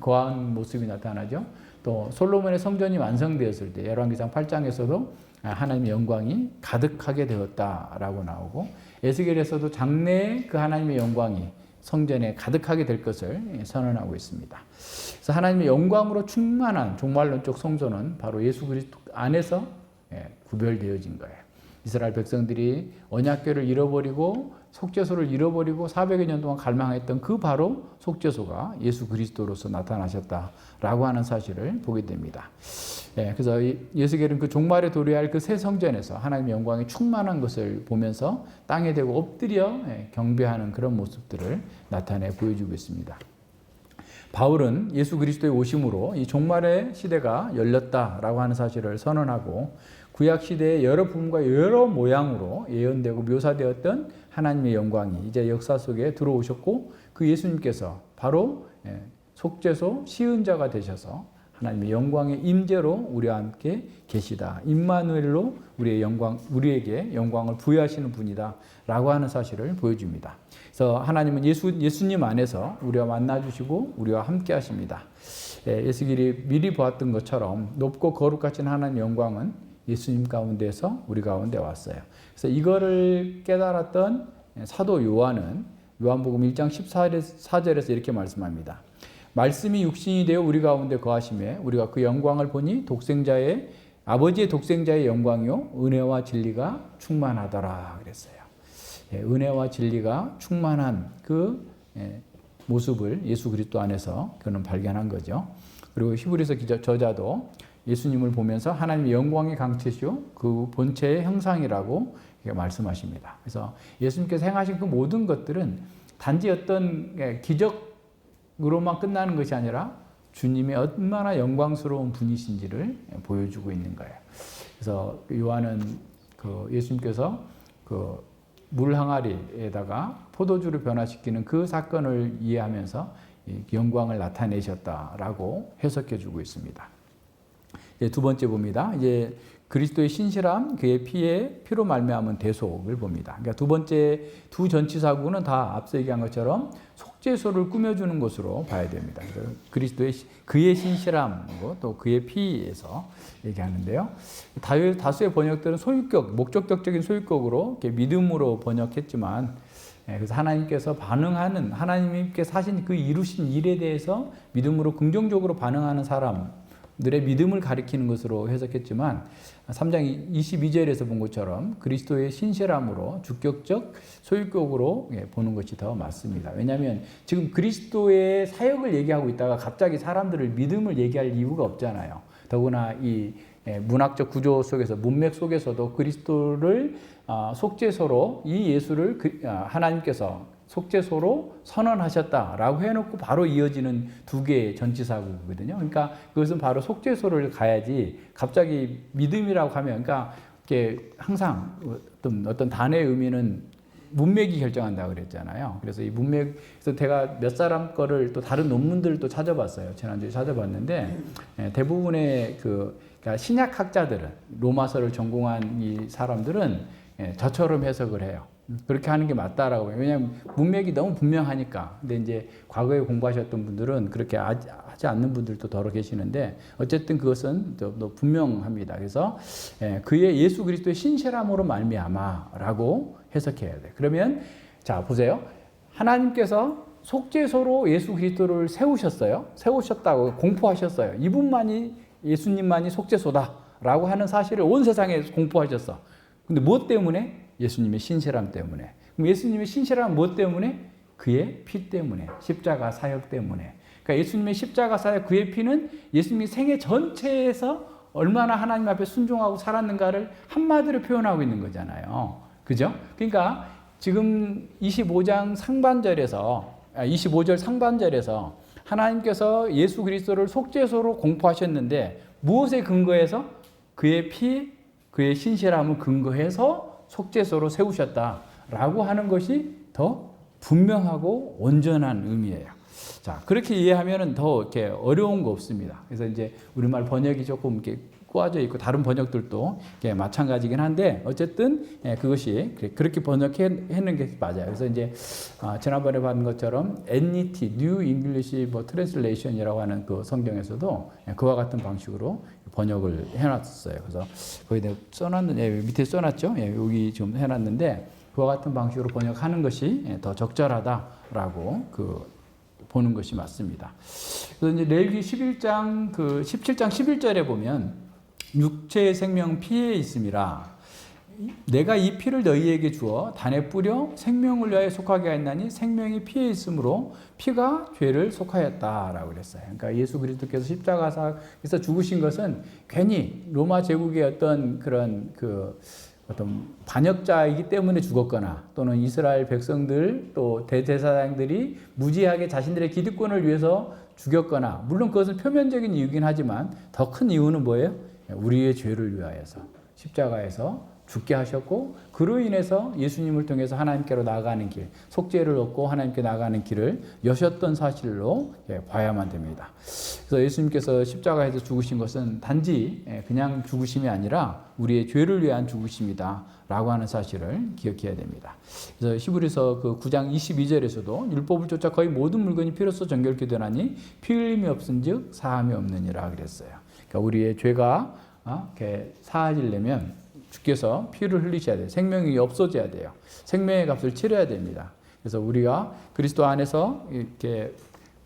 거한 모습이 나타나죠. 또 솔로몬의 성전이 완성되었을 때 열왕기상 8장에서도 하나님의 영광이 가득하게 되었다라고 나오고, 에스겔에서도 장래에 그 하나님의 영광이 성전에 가득하게 될 것을 선언하고 있습니다. 그래서 하나님의 영광으로 충만한 종말론적 성전은 바로 예수 그리스도 안에서 구별되어진 거예요. 이스라엘 백성들이 언약궤를 잃어버리고 속죄소를 잃어버리고 400여 년 동안 갈망했던 그 바로 속죄소가 예수 그리스도로서 나타나셨다라고 하는 사실을 보게 됩니다. 그래서 예수께서는 그 종말에 도래할 그 새 성전에서 하나님의 영광이 충만한 것을 보면서 땅에 대고 엎드려 경배하는 그런 모습들을 나타내 보여주고 있습니다. 바울은 예수 그리스도의 오심으로 이 종말의 시대가 열렸다라고 하는 사실을 선언하고, 구약 시대의 여러 부분과 여러 모양으로 예언되고 묘사되었던 하나님의 영광이 이제 역사 속에 들어오셨고, 그 예수님께서 바로 속죄소 시은자가 되셔서 하나님의 영광의 임재로 우리와 함께 계시다. 임마누엘로 우리에게 영광을 부여하시는 분이다라고 하는 사실을 보여줍니다. 그래서 하나님은 예수님 안에서 우리와 만나주시고 우리와 함께 하십니다. 에스겔이 미리 보았던 것처럼 높고 거룩하신 하나님의 영광은 예수님 가운데서 우리 가운데 왔어요. 그래서 이거를 깨달았던 사도 요한은 요한복음 1장 14절에서 이렇게 말씀합니다. 말씀이 육신이 되어 우리 가운데 거하심에 우리가 그 영광을 보니 아버지의 독생자의 영광이요 은혜와 진리가 충만하더라 그랬어요. 은혜와 진리가 충만한 그 모습을 예수 그리스도 안에서 그는 발견한 거죠. 그리고 히브리서 저자도 예수님을 보면서 하나님의 영광의 강체시요 그 본체의 형상이라고 말씀하십니다. 그래서 예수님께서 행하신 그 모든 것들은 단지 어떤 기적으로만 끝나는 것이 아니라 주님이 얼마나 영광스러운 분이신지를 보여주고 있는 거예요. 그래서 요한은 예수님께서 물 항아리에다가 포도주를 변화시키는 그 사건을 이해하면서 영광을 나타내셨다라고 해석해 주고 있습니다. 두 번째 봅니다. 이제 그리스도의 신실함, 그의 피로 말미암은 대속을 봅니다. 그러니까 두 번째 두 전치사구는 다 앞서 얘기한 것처럼 속죄소를 꾸며주는 것으로 봐야 됩니다. 그의 신실함이고 또 그의 피에서 얘기하는데요. 다수의 번역들은 소유격, 목적격적인 소유격으로 이렇게 믿음으로 번역했지만, 그래서 하나님께서 반응하는, 하나님께서 하신 그 이루신 일에 대해서 믿음으로 긍정적으로 반응하는 사람들의 믿음을 가리키는 것으로 해석했지만, 3장 22절에서 본 것처럼 그리스도의 신실함으로 주격적 소유격으로 보는 것이 더 맞습니다. 왜냐하면 지금 그리스도의 사역을 얘기하고 있다가 갑자기 사람들을 믿음을 얘기할 이유가 없잖아요. 더구나 이 문학적 구조 속에서, 문맥 속에서도 그리스도를 속죄소로, 이 예수를 하나님께서 속죄소로 선언하셨다라고 해놓고 바로 이어지는 두 개의 전치사구거든요. 그러니까 그것은 바로 속죄소를 가야지 갑자기 믿음이라고 하면, 그러니까 이게 항상 어떤 단어의 의미는 문맥이 결정한다고 그랬잖아요. 그래서 이 문맥에서 제가 몇 사람 거를 또 다른 논문들을 또 찾아봤어요. 지난주에 찾아봤는데 대부분의 그러니까 신약학자들은, 로마서를 전공한 이 사람들은 저처럼 해석을 해요. 그렇게 하는 게 맞다라고. 왜냐하면 문맥이 너무 분명하니까. 근데 이제 과거에 공부하셨던 분들은 그렇게 하지 않는 분들도 더러 계시는데, 어쨌든 그것은 또 분명합니다. 그래서 그의 예수 그리스도의 신실함으로 말미암아라고 해석해야 돼. 그러면 자 보세요. 하나님께서 속죄소로 예수 그리스도를 세우셨다고 공포하셨어요. 이분만이, 예수님만이 속죄소다라고 하는 사실을 온 세상에 공포하셨어. 근데 무엇 때문에? 예수님의 신실함 때문에. 그럼 예수님의 신실함은 무엇 때문에? 그의 피 때문에, 십자가 사역 때문에. 그러니까 예수님의 십자가 사역, 그의 피는 예수님의 생애 전체에서 얼마나 하나님 앞에 순종하고 살았는가를 한마디로 표현하고 있는 거잖아요. 그죠? 그러니까 지금 25절 상반절에서 하나님께서 예수 그리스도를 속죄소로 공포하셨는데, 무엇에 근거해서? 그의 피, 그의 신실함을 근거해서 속죄소로 세우셨다라고 하는 것이 더 분명하고 온전한 의미예요. 자, 그렇게 이해하면은 더 이렇게 어려운 거 없습니다. 그래서 이제 우리말 번역이 조금 이렇게 꼬아져 있고 다른 번역들도 마찬가지긴 한데, 어쨌든 그것이 그렇게 번역했는 게 맞아요. 그래서 이제 지난번에 봤던 것처럼 NET, New English Translation이라고 하는 그 성경에서도 그와 같은 방식으로 번역을 해놨어요. 그래서 거기다 써놨는데, 밑에 써놨죠. 여기 좀 해놨는데, 그와 같은 방식으로 번역하는 것이 더 적절하다라고 보는 것이 맞습니다. 그래서 이제 레위기 17장 11절에 보면, 육체의 생명 피에 있음이라 내가 이 피를 너희에게 주어 단에 뿌려 생명을 위하여 속하게 하였나니 생명이 피에 있으므로 피가 죄를 속하였다라고 그랬어요. 그러니까 예수 그리스도께서 십자가에서 죽으신 것은 괜히 로마 제국의 어떤 그런 어떤 반역자이기 때문에 죽었거나, 또는 이스라엘 백성들 또 대제사장들이 무지하게 자신들의 기득권을 위해서 죽였거나, 물론 그것은 표면적인 이유긴 하지만 더 큰 이유는 뭐예요? 우리의 죄를 위하여서 십자가에서 죽게 하셨고, 그로 인해서 예수님을 통해서 하나님께로 나아가는 길, 속죄를 얻고 하나님께 나아가는 길을 여셨던 사실로 봐야만 됩니다. 그래서 예수님께서 십자가에서 죽으신 것은 단지 그냥 죽으심이 아니라 우리의 죄를 위한 죽으심이다 라고 하는 사실을 기억해야 됩니다. 그래서 히브리서 9장 22절에서도 율법을 쫓아 거의 모든 물건이 피로써 정결케 되나니 피 흘림이 없은즉 사함이 없느니라 그랬어요. 그러니까 우리의 죄가 사하지려면 주께서 피를 흘리셔야 돼요. 생명이 없어져야 돼요. 생명의 값을 치러야 됩니다. 그래서 우리가 그리스도 안에서 이렇게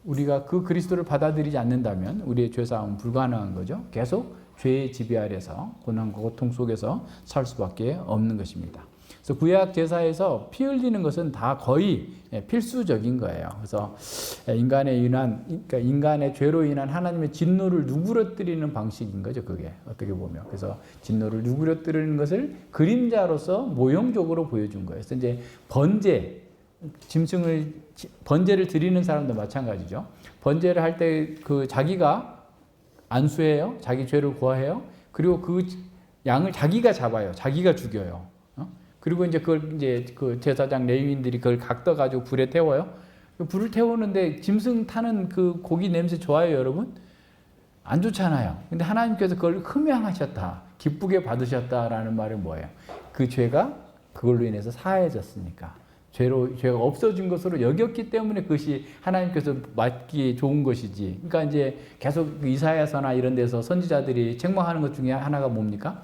우리가 그 그리스도를 받아들이지 않는다면 우리의 죄사함은 불가능한 거죠. 계속 죄의 지배 아래서 고난과 고통 속에서 살 수밖에 없는 것입니다. 그래서 구약 제사에서 피 흘리는 것은 다 거의 필수적인 거예요. 그래서 그러니까 인간의 죄로 인한 하나님의 진노를 누그러뜨리는 방식인 거죠. 그게 어떻게 보면. 그래서 진노를 누그러뜨리는 것을 그림자로서 모형적으로 보여준 거예요. 그래서 이제 번제를 드리는 사람도 마찬가지죠. 번제를 할 때 자기가 안수해요. 자기 죄를 고하해요. 그리고 그 양을 자기가 잡아요. 자기가 죽여요. 그리고 이제 그 제사장 레위인들이 그걸 각 떠가지고 불에 태워요. 불을 태우는데 짐승 타는 그 고기 냄새 좋아요, 여러분? 안 좋잖아요. 근데 하나님께서 그걸 흠양하셨다. 기쁘게 받으셨다라는 말은 뭐예요? 그 죄가 그걸로 인해서 사해졌으니까. 죄가 없어진 것으로 여겼기 때문에 그것이 하나님께서 맞기 좋은 것이지. 그러니까 이제 계속 이사야서나 이런 데서 선지자들이 책망하는 것 중에 하나가 뭡니까?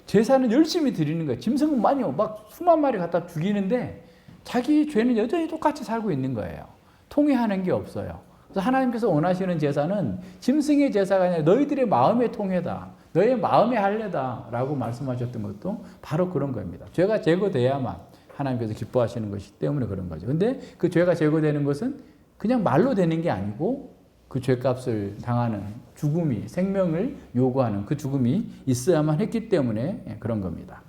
제사는 열심히 드리는 거예요. 짐승은 많이 막 수만 마리 갖다 죽이는데 자기 죄는 여전히 똑같이 살고 있는 거예요. 통회하는 게 없어요. 그래서 하나님께서 원하시는 제사는 짐승의 제사가 아니라 너희들의 마음의 통회다. 너의 마음의 할례다 라고 말씀하셨던 것도 바로 그런 겁니다. 죄가 제거돼야만 하나님께서 기뻐하시는 것이기 때문에 그런 거죠. 근데 그 죄가 제거되는 것은 그냥 말로 되는 게 아니고 그 죄값을 당하는 죽음이, 생명을 요구하는 그 죽음이 있어야만 했기 때문에 그런 겁니다.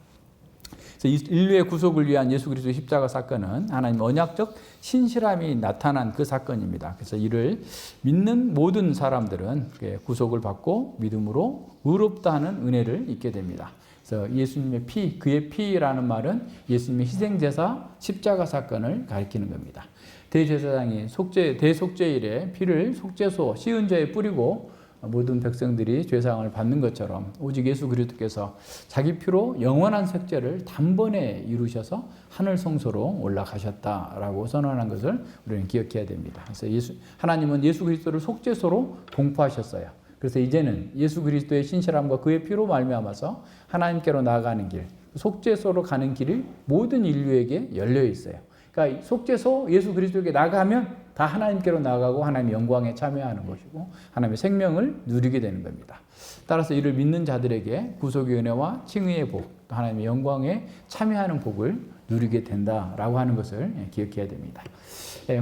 그래서 인류의 구속을 위한 예수 그리스도의 십자가 사건은 하나님 언약적 신실함이 나타난 그 사건입니다. 그래서 이를 믿는 모든 사람들은 구속을 받고 믿음으로 의롭다 하는 은혜를 잊게 됩니다. 그래서 예수님의 피, 그의 피라는 말은 예수님의 희생제사 십자가 사건을 가리키는 겁니다. 대제사장이 대속죄일에 피를 속죄소 시은자에 뿌리고 모든 백성들이 죄사함을 받는 것처럼 오직 예수 그리스도께서 자기 피로 영원한 속죄를 단번에 이루셔서 하늘 성소로 올라가셨다라고 선언한 것을 우리는 기억해야 됩니다. 그래서 하나님은 예수 그리스도를 속죄소로 공포하셨어요. 그래서 이제는 예수 그리스도의 신실함과 그의 피로 말미암아서 하나님께로 나아가는 길, 속죄소로 가는 길이 모든 인류에게 열려 있어요. 그러니까 속죄소 예수 그리스도에게 나가면 다 하나님께로 나가고 하나님의 영광에 참여하는 것이고 하나님의 생명을 누리게 되는 겁니다. 따라서 이를 믿는 자들에게 구속의 은혜와 칭의의 복, 또 하나님의 영광에 참여하는 복을 누리게 된다라고 하는 것을 기억해야 됩니다.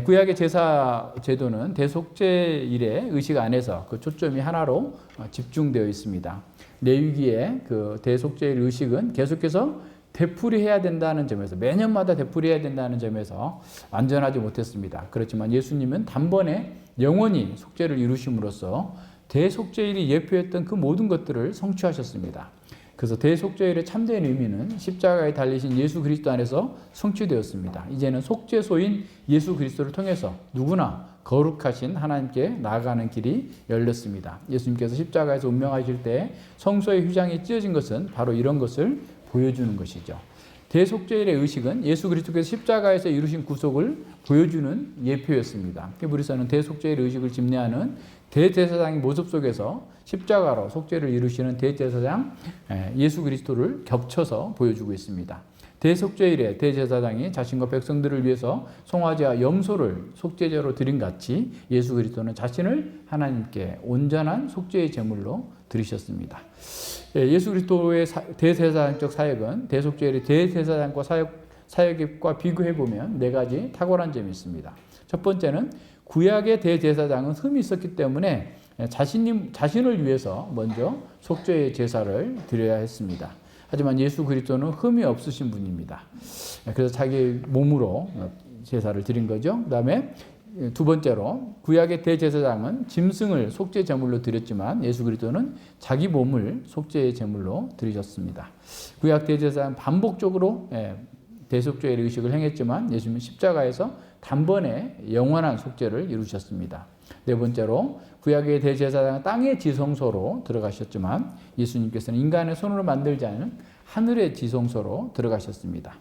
구약의 제사 제도는 대속죄일의 의식 안에서 그 초점이 하나로 집중되어 있습니다. 레위기의 그 대속죄일 의식은 계속해서 되풀이해야 된다는 점에서 매년마다 되풀이해야 된다는 점에서 완전하지 못했습니다. 그렇지만 예수님은 단번에 영원히 속죄를 이루심으로써 대속죄일이 예표했던 그 모든 것들을 성취하셨습니다. 그래서 대속죄일의 참된 의미는 십자가에 달리신 예수 그리스도 안에서 성취되었습니다. 이제는 속죄소인 예수 그리스도를 통해서 누구나 거룩하신 하나님께 나아가는 길이 열렸습니다. 예수님께서 십자가에서 운명하실 때 성소의 휘장이 찢어진 것은 바로 이런 것을 보여주는 것이죠. 대속죄일의 의식은 예수 그리스도께서 십자가에서 이루신 구속을 보여주는 예표였습니다. 히브리서는 대속죄일의 의식을 집례하는 대제사장의 모습 속에서 십자가로 속죄를 이루시는 대제사장 예수 그리스도를 겹쳐서 보여주고 있습니다. 대속죄일에 대제사장이 자신과 백성들을 위해서 송아지와 염소를 속죄제로 드린 같이 예수 그리스도는 자신을 하나님께 온전한 속죄의 제물로 드리셨습니다. 예수 그리스도의 대제사장적 사역은 대속죄일의 대제사장과 사역과 비교해보면 네 가지 탁월한 점이 있습니다. 첫 번째는 구약의 대제사장은 흠이 있었기 때문에 자신을 위해서 먼저 속죄의 제사를 드려야 했습니다. 하지만 예수 그리스도는 흠이 없으신 분입니다. 그래서 자기 몸으로 제사를 드린 거죠. 그 다음에 두 번째로 구약의 대제사장은 짐승을 속죄 제물로 드렸지만 예수 그리스도는 자기 몸을 속죄의 제물로 드리셨습니다. 구약 대제사장은 반복적으로 대속죄의 의식을 행했지만 예수님은 십자가에서 단번에 영원한 속죄를 이루셨습니다. 네 번째로 구약의 대제사장은 땅의 지성소로 들어가셨지만 예수님께서는 인간의 손으로 만들지 않은 하늘의 지성소로 들어가셨습니다.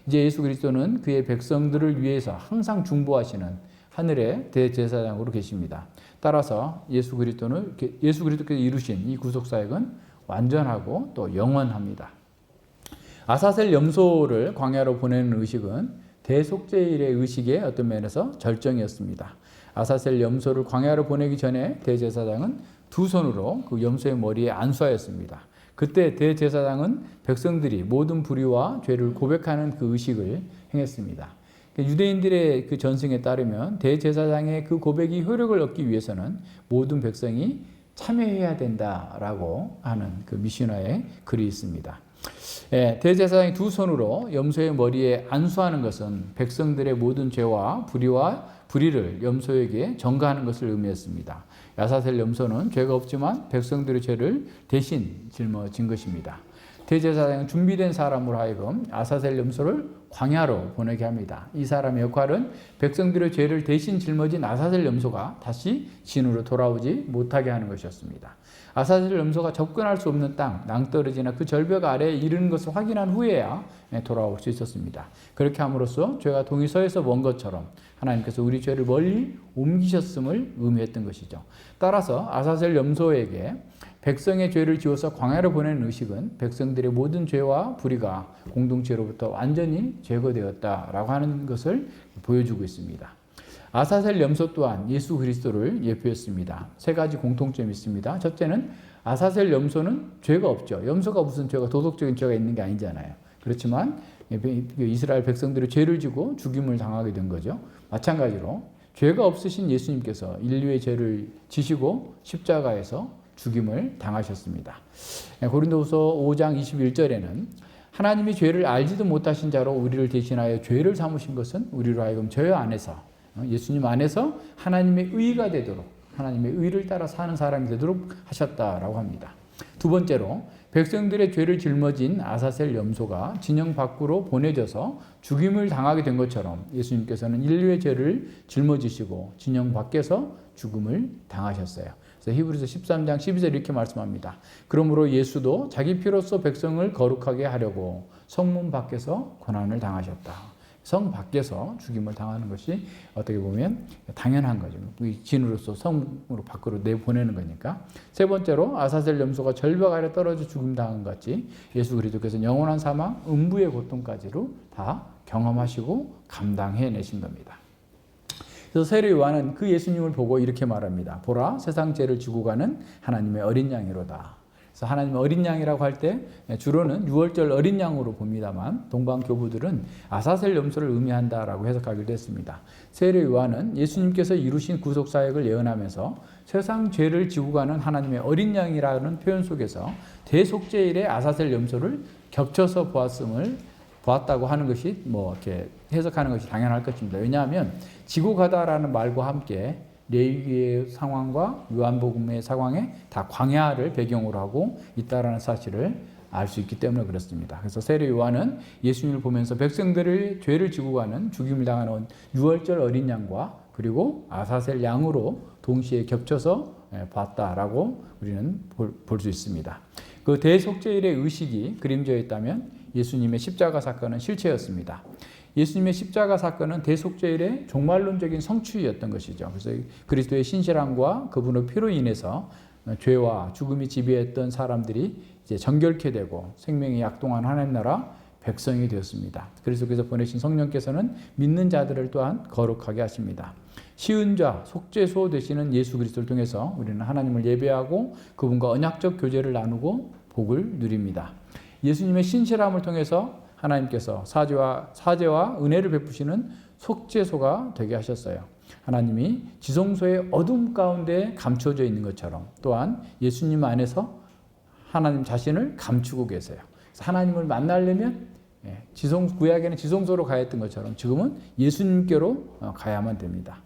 이제 예수 그리스도는 그의 백성들을 위해서 항상 중보하시는 하늘의 대제사장으로 계십니다. 따라서 예수 그리스도께서 이루신 이 구속사역은 완전하고 또 영원합니다. 아사셀 염소를 광야로 보내는 의식은 대속죄일의 의식의 어떤 면에서 절정이었습니다. 아사셀 염소를 광야로 보내기 전에 대제사장은 두 손으로 그 염소의 머리에 안수하였습니다. 그때 대제사장은 백성들이 모든 불의와 죄를 고백하는 그 의식을 행했습니다. 유대인들의 그 전승에 따르면 대제사장의 그 고백이 효력을 얻기 위해서는 모든 백성이 참여해야 된다라고 하는 그 미시나의 글이 있습니다. 대제사장이 두 손으로 염소의 머리에 안수하는 것은 백성들의 모든 죄와 불의를 염소에게 전가하는 것을 의미했습니다. 아사셀 염소는 죄가 없지만 백성들의 죄를 대신 짊어진 것입니다. 대제사장은 준비된 사람으로 하여금 아사셀 염소를 광야로 보내게 합니다. 이 사람의 역할은 백성들의 죄를 대신 짊어진 아사셀 염소가 다시 진으로 돌아오지 못하게 하는 것이었습니다. 아사셀 염소가 접근할 수 없는 땅, 낭떠러지나 그 절벽 아래에 이르는 것을 확인한 후에야 돌아올 수 있었습니다. 그렇게 함으로써 죄가 동이 서에서 먼 것처럼 하나님께서 우리 죄를 멀리 옮기셨음을 의미했던 것이죠. 따라서 아사셀 염소에게 백성의 죄를 지워서 광야로 보내는 의식은 백성들의 모든 죄와 불의가 공동체로부터 완전히 제거되었다라고 하는 것을 보여주고 있습니다. 아사셀 염소 또한 예수 그리스도를 예표했습니다. 세 가지 공통점이 있습니다. 첫째는 아사셀 염소는 죄가 없죠. 염소가 무슨 죄가 도덕적인 죄가 있는 게 아니잖아요. 그렇지만 이스라엘 백성들이 죄를 지고 죽임을 당하게 된 거죠. 마찬가지로 죄가 없으신 예수님께서 인류의 죄를 지시고 십자가에서 죽임을 당하셨습니다. 고린도후서 5장 21절에는 하나님이 죄를 알지도 못하신 자로 우리를 대신하여 죄를 삼으신 것은 우리로 하여금 죄 안에서 예수님 안에서 하나님의 의가 되도록 하나님의 의를 따라 사는 사람이 되도록 하셨다라고 합니다. 두 번째로 백성들의 죄를 짊어진 아사셀 염소가 진영 밖으로 보내져서 죽임을 당하게 된 것처럼 예수님께서는 인류의 죄를 짊어지시고 진영 밖에서 죽음을 당하셨어요. 그래서 히브리서 13장 12절 이렇게 말씀합니다. 그러므로 예수도 자기 피로써 백성을 거룩하게 하려고 성문 밖에서 고난을 당하셨다. 성 밖에서 죽임을 당하는 것이 어떻게 보면 당연한 거죠. 진으로서 성으로 밖으로 내보내는 거니까. 세 번째로 아사셀 염소가 절벽 아래 떨어져 죽임 당한 것 같이 예수 그리스도께서 영원한 사망, 음부의 고통까지로 다 경험하시고 감당해내신 겁니다. 그래서 세례 요한은 그 예수님을 보고 이렇게 말합니다. 보라, 세상 죄를 지고 가는 하나님의 어린 양이로다. 그래서 하나님의 어린 양이라고 할 때 주로는 유월절 어린 양으로 봅니다만 동방 교부들은 아사셀 염소를 의미한다라고 해석하기도 했습니다. 세례 요한은 예수님께서 이루신 구속 사역을 예언하면서 세상 죄를 지고 가는 하나님의 어린 양이라는 표현 속에서 대속죄일의 아사셀 염소를 겹쳐서 보았다고 하는 것이 이렇게 해석하는 것이 당연할 것입니다. 왜냐하면 지고 가다라는 말과 함께 레위기의 상황과 요한복음의 상황에 다 광야를 배경으로 하고 있다라는 사실을 알 수 있기 때문에 그렇습니다. 그래서 세례 요한은 예수님을 보면서 백성들의 죄를 지고 가는 죽임을 당하는 유월절 어린 양과 그리고 아사셀 양으로 동시에 겹쳐서 봤다라고 우리는 볼 수 있습니다. 그 대속죄일의 의식이 그림되어 있다면 예수님의 십자가 사건은 실체였습니다. 예수님의 십자가 사건은 대속죄일의 종말론적인 성취였던 것이죠. 그래서 그리스도의 신실함과 그분의 피로 인해서 죄와 죽음이 지배했던 사람들이 이제 정결케 되고 생명이 약동한 하나님 나라 백성이 되었습니다. 그리스도께서 보내신 성령께서는 믿는 자들을 또한 거룩하게 하십니다. 시은자, 속죄소 되시는 예수 그리스도를 통해서 우리는 하나님을 예배하고 그분과 언약적 교제를 나누고 복을 누립니다. 예수님의 신실함을 통해서 하나님께서 사죄와 은혜를 베푸시는 속죄소가 되게 하셨어요. 하나님이 지성소의 어둠 가운데 감춰져 있는 것처럼 또한 예수님 안에서 하나님 자신을 감추고 계세요. 그래서 하나님을 만나려면 구약에는 지성소로 가야 했던 것처럼 지금은 예수님께로 가야만 됩니다.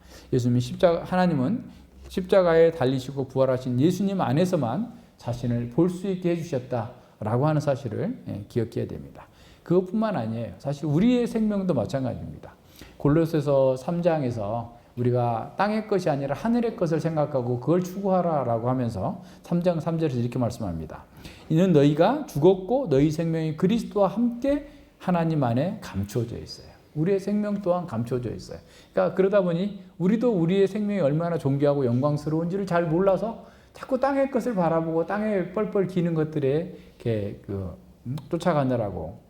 하나님은 십자가에 달리시고 부활하신 예수님 안에서만 자신을 볼 수 있게 해주셨다라고 하는 사실을 기억해야 됩니다. 그것뿐만 아니에요. 사실 우리의 생명도 마찬가지입니다. 골로새서 3장에서 우리가 땅의 것이 아니라 하늘의 것을 생각하고 그걸 추구하라라고 하면서 3장 3절에서 이렇게 말씀합니다. 이는 너희가 죽었고 너희 생명이 그리스도와 함께 하나님 안에 감춰져 있어요. 우리의 생명 또한 감춰져 있어요. 그러니까 그러다 보니 우리도 우리의 생명이 얼마나 존귀하고 영광스러운지를 잘 몰라서 자꾸 땅의 것을 바라보고 땅에 뻘뻘 기는 것들에 쫓아가느라고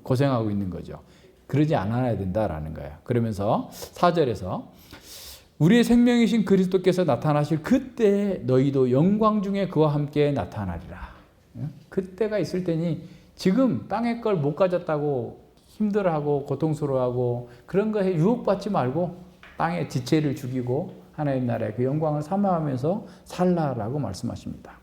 고생하고 있는 거죠. 그러지 않아야 된다라는 거예요. 그러면서 4절에서 우리의 생명이신 그리스도께서 나타나실 그때 너희도 영광 중에 그와 함께 나타나리라. 그때가 있을 테니 지금 땅의 걸 못 가졌다고 힘들어하고 고통스러워하고 그런 거에 유혹받지 말고 땅의 지체를 죽이고 하나님 나라의 그 영광을 사모하면서 살라라고 말씀하십니다.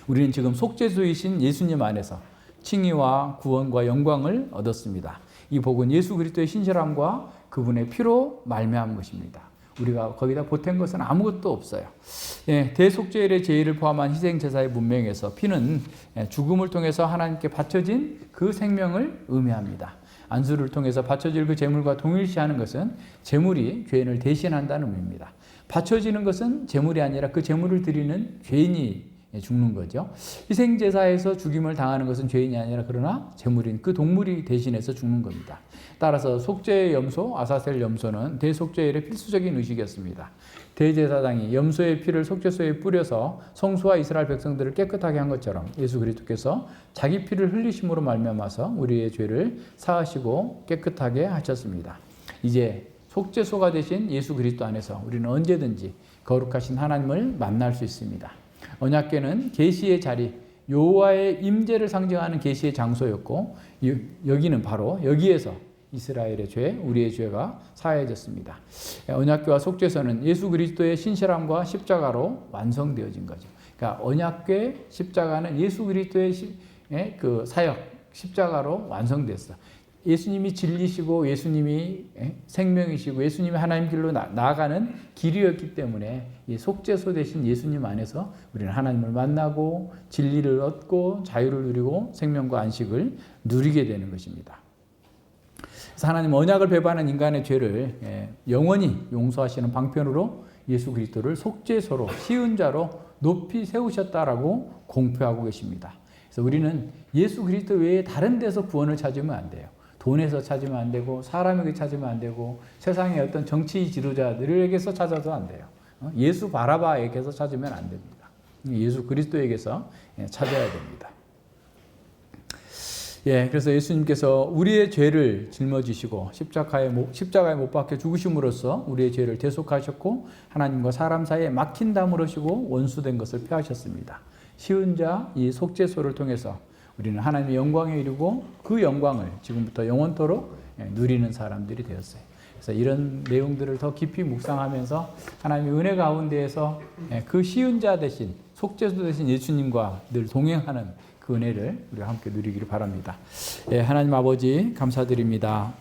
우리는 지금 속죄소이신 예수님 안에서 칭의와 구원과 영광을 얻었습니다. 이 복은 예수 그리스도의 신실함과 그분의 피로 말미암은 것입니다. 우리가 거기다 보탠 것은 아무것도 없어요. 예, 대속죄일의 제의를 포함한 희생제사의 문명에서 피는 죽음을 통해서 하나님께 바쳐진 그 생명을 의미합니다. 안수를 통해서 바쳐질 그 제물과 동일시하는 것은 제물이 죄인을 대신한다는 의미입니다. 바쳐지는 것은 제물이 아니라 그 제물을 드리는 죄인이 죽는 거죠. 희생제사에서 죽임을 당하는 것은 죄인이 아니라 그러나 제물인 그 동물이 대신해서 죽는 겁니다. 따라서 속죄의 염소, 아사셀 염소는 대속죄일의 필수적인 의식이었습니다. 대제사장이 염소의 피를 속죄소에 뿌려서 성소와 이스라엘 백성들을 깨끗하게 한 것처럼 예수 그리스도께서 자기 피를 흘리심으로 말미암아서 우리의 죄를 사하시고 깨끗하게 하셨습니다. 이제 속죄소가 되신 예수 그리스도 안에서 우리는 언제든지 거룩하신 하나님을 만날 수 있습니다. 언약궤는 계시의 자리, 여호와의 임재를 상징하는 계시의 장소였고 여기는 바로 여기에서 이스라엘의 죄, 우리의 죄가 사해졌습니다. 언약궤와 속죄소는 예수 그리스도의 신실함과 십자가로 완성되어진 거죠. 그러니까 언약궤, 십자가는 예수 그리스도의 그 사역, 십자가로 완성됐어. 예수님이 진리시고 예수님이 생명이시고 예수님이 하나님 길로 나아가는 길이었기 때문에 이 속죄소 대신 예수님 안에서 우리는 하나님을 만나고 진리를 얻고 자유를 누리고 생명과 안식을 누리게 되는 것입니다. 그래서 하나님 언약을 배반한 인간의 죄를 영원히 용서하시는 방편으로 예수 그리스도를 속죄소로 쉬운 자로 높이 세우셨다라고 공표하고 계십니다. 그래서 우리는 예수 그리스도 외에 다른 데서 구원을 찾으면 안 돼요. 돈에서 찾으면 안 되고 사람에게 찾으면 안 되고 세상의 어떤 정치 지도자들에게서 찾아도 안 돼요. 예수 바라바에게서 찾으면 안 됩니다. 예수 그리스도에게서 찾아야 됩니다. 그래서 예수님께서 우리의 죄를 짊어지시고 십자가에 못 박혀 죽으심으로써 우리의 죄를 대속하셨고 하나님과 사람 사이에 막힌 담을 하시고 원수된 것을 폐하셨습니다. 쉬운 자 이 속죄소를 통해서 우리는 하나님의 영광에 이르고 그 영광을 지금부터 영원토록 누리는 사람들이 되었어요. 그래서 이런 내용들을 더 깊이 묵상하면서 하나님의 은혜 가운데에서 그 쉬운 자 대신 속죄소 대신 예수님과 늘 동행하는 그 은혜를 우리가 함께 누리기를 바랍니다. 하나님 아버지 감사드립니다.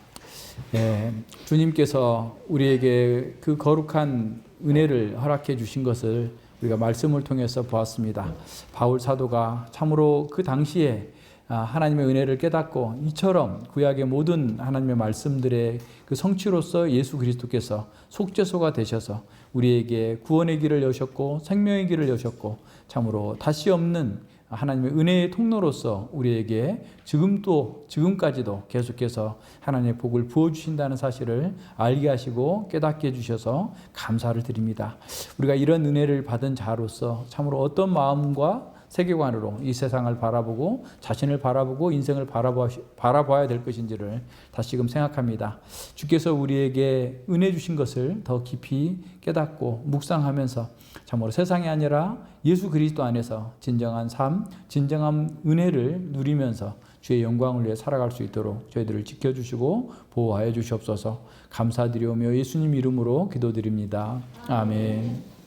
주님께서 우리에게 그 거룩한 은혜를 허락해 주신 것을 우리가 말씀을 통해서 보았습니다. 바울 사도가 참으로 그 당시에 하나님의 은혜를 깨닫고 이처럼 구약의 모든 하나님의 말씀들의 그 성취로서 예수 그리스도께서 속죄소가 되셔서 우리에게 구원의 길을 여셨고 생명의 길을 여셨고 참으로 다시 없는 하나님의 은혜의 통로로서 우리에게 지금까지도 계속해서 하나님의 복을 부어주신다는 사실을 알게 하시고 깨닫게 해주셔서 감사를 드립니다. 우리가 이런 은혜를 받은 자로서 참으로 어떤 마음과 세계관으로 이 세상을 바라보고 자신을 바라보고 인생을 바라봐야 될 것인지를 다시금 생각합니다. 주께서 우리에게 은혜 주신 것을 더 깊이 깨닫고 묵상하면서 참으로 세상이 아니라 예수 그리스도 안에서 진정한 삶, 진정한 은혜를 누리면서 주의 영광을 위해 살아갈 수 있도록 저희들을 지켜주시고 보호하여 주시옵소서. 감사드리오며 예수님 이름으로 기도드립니다. 아멘.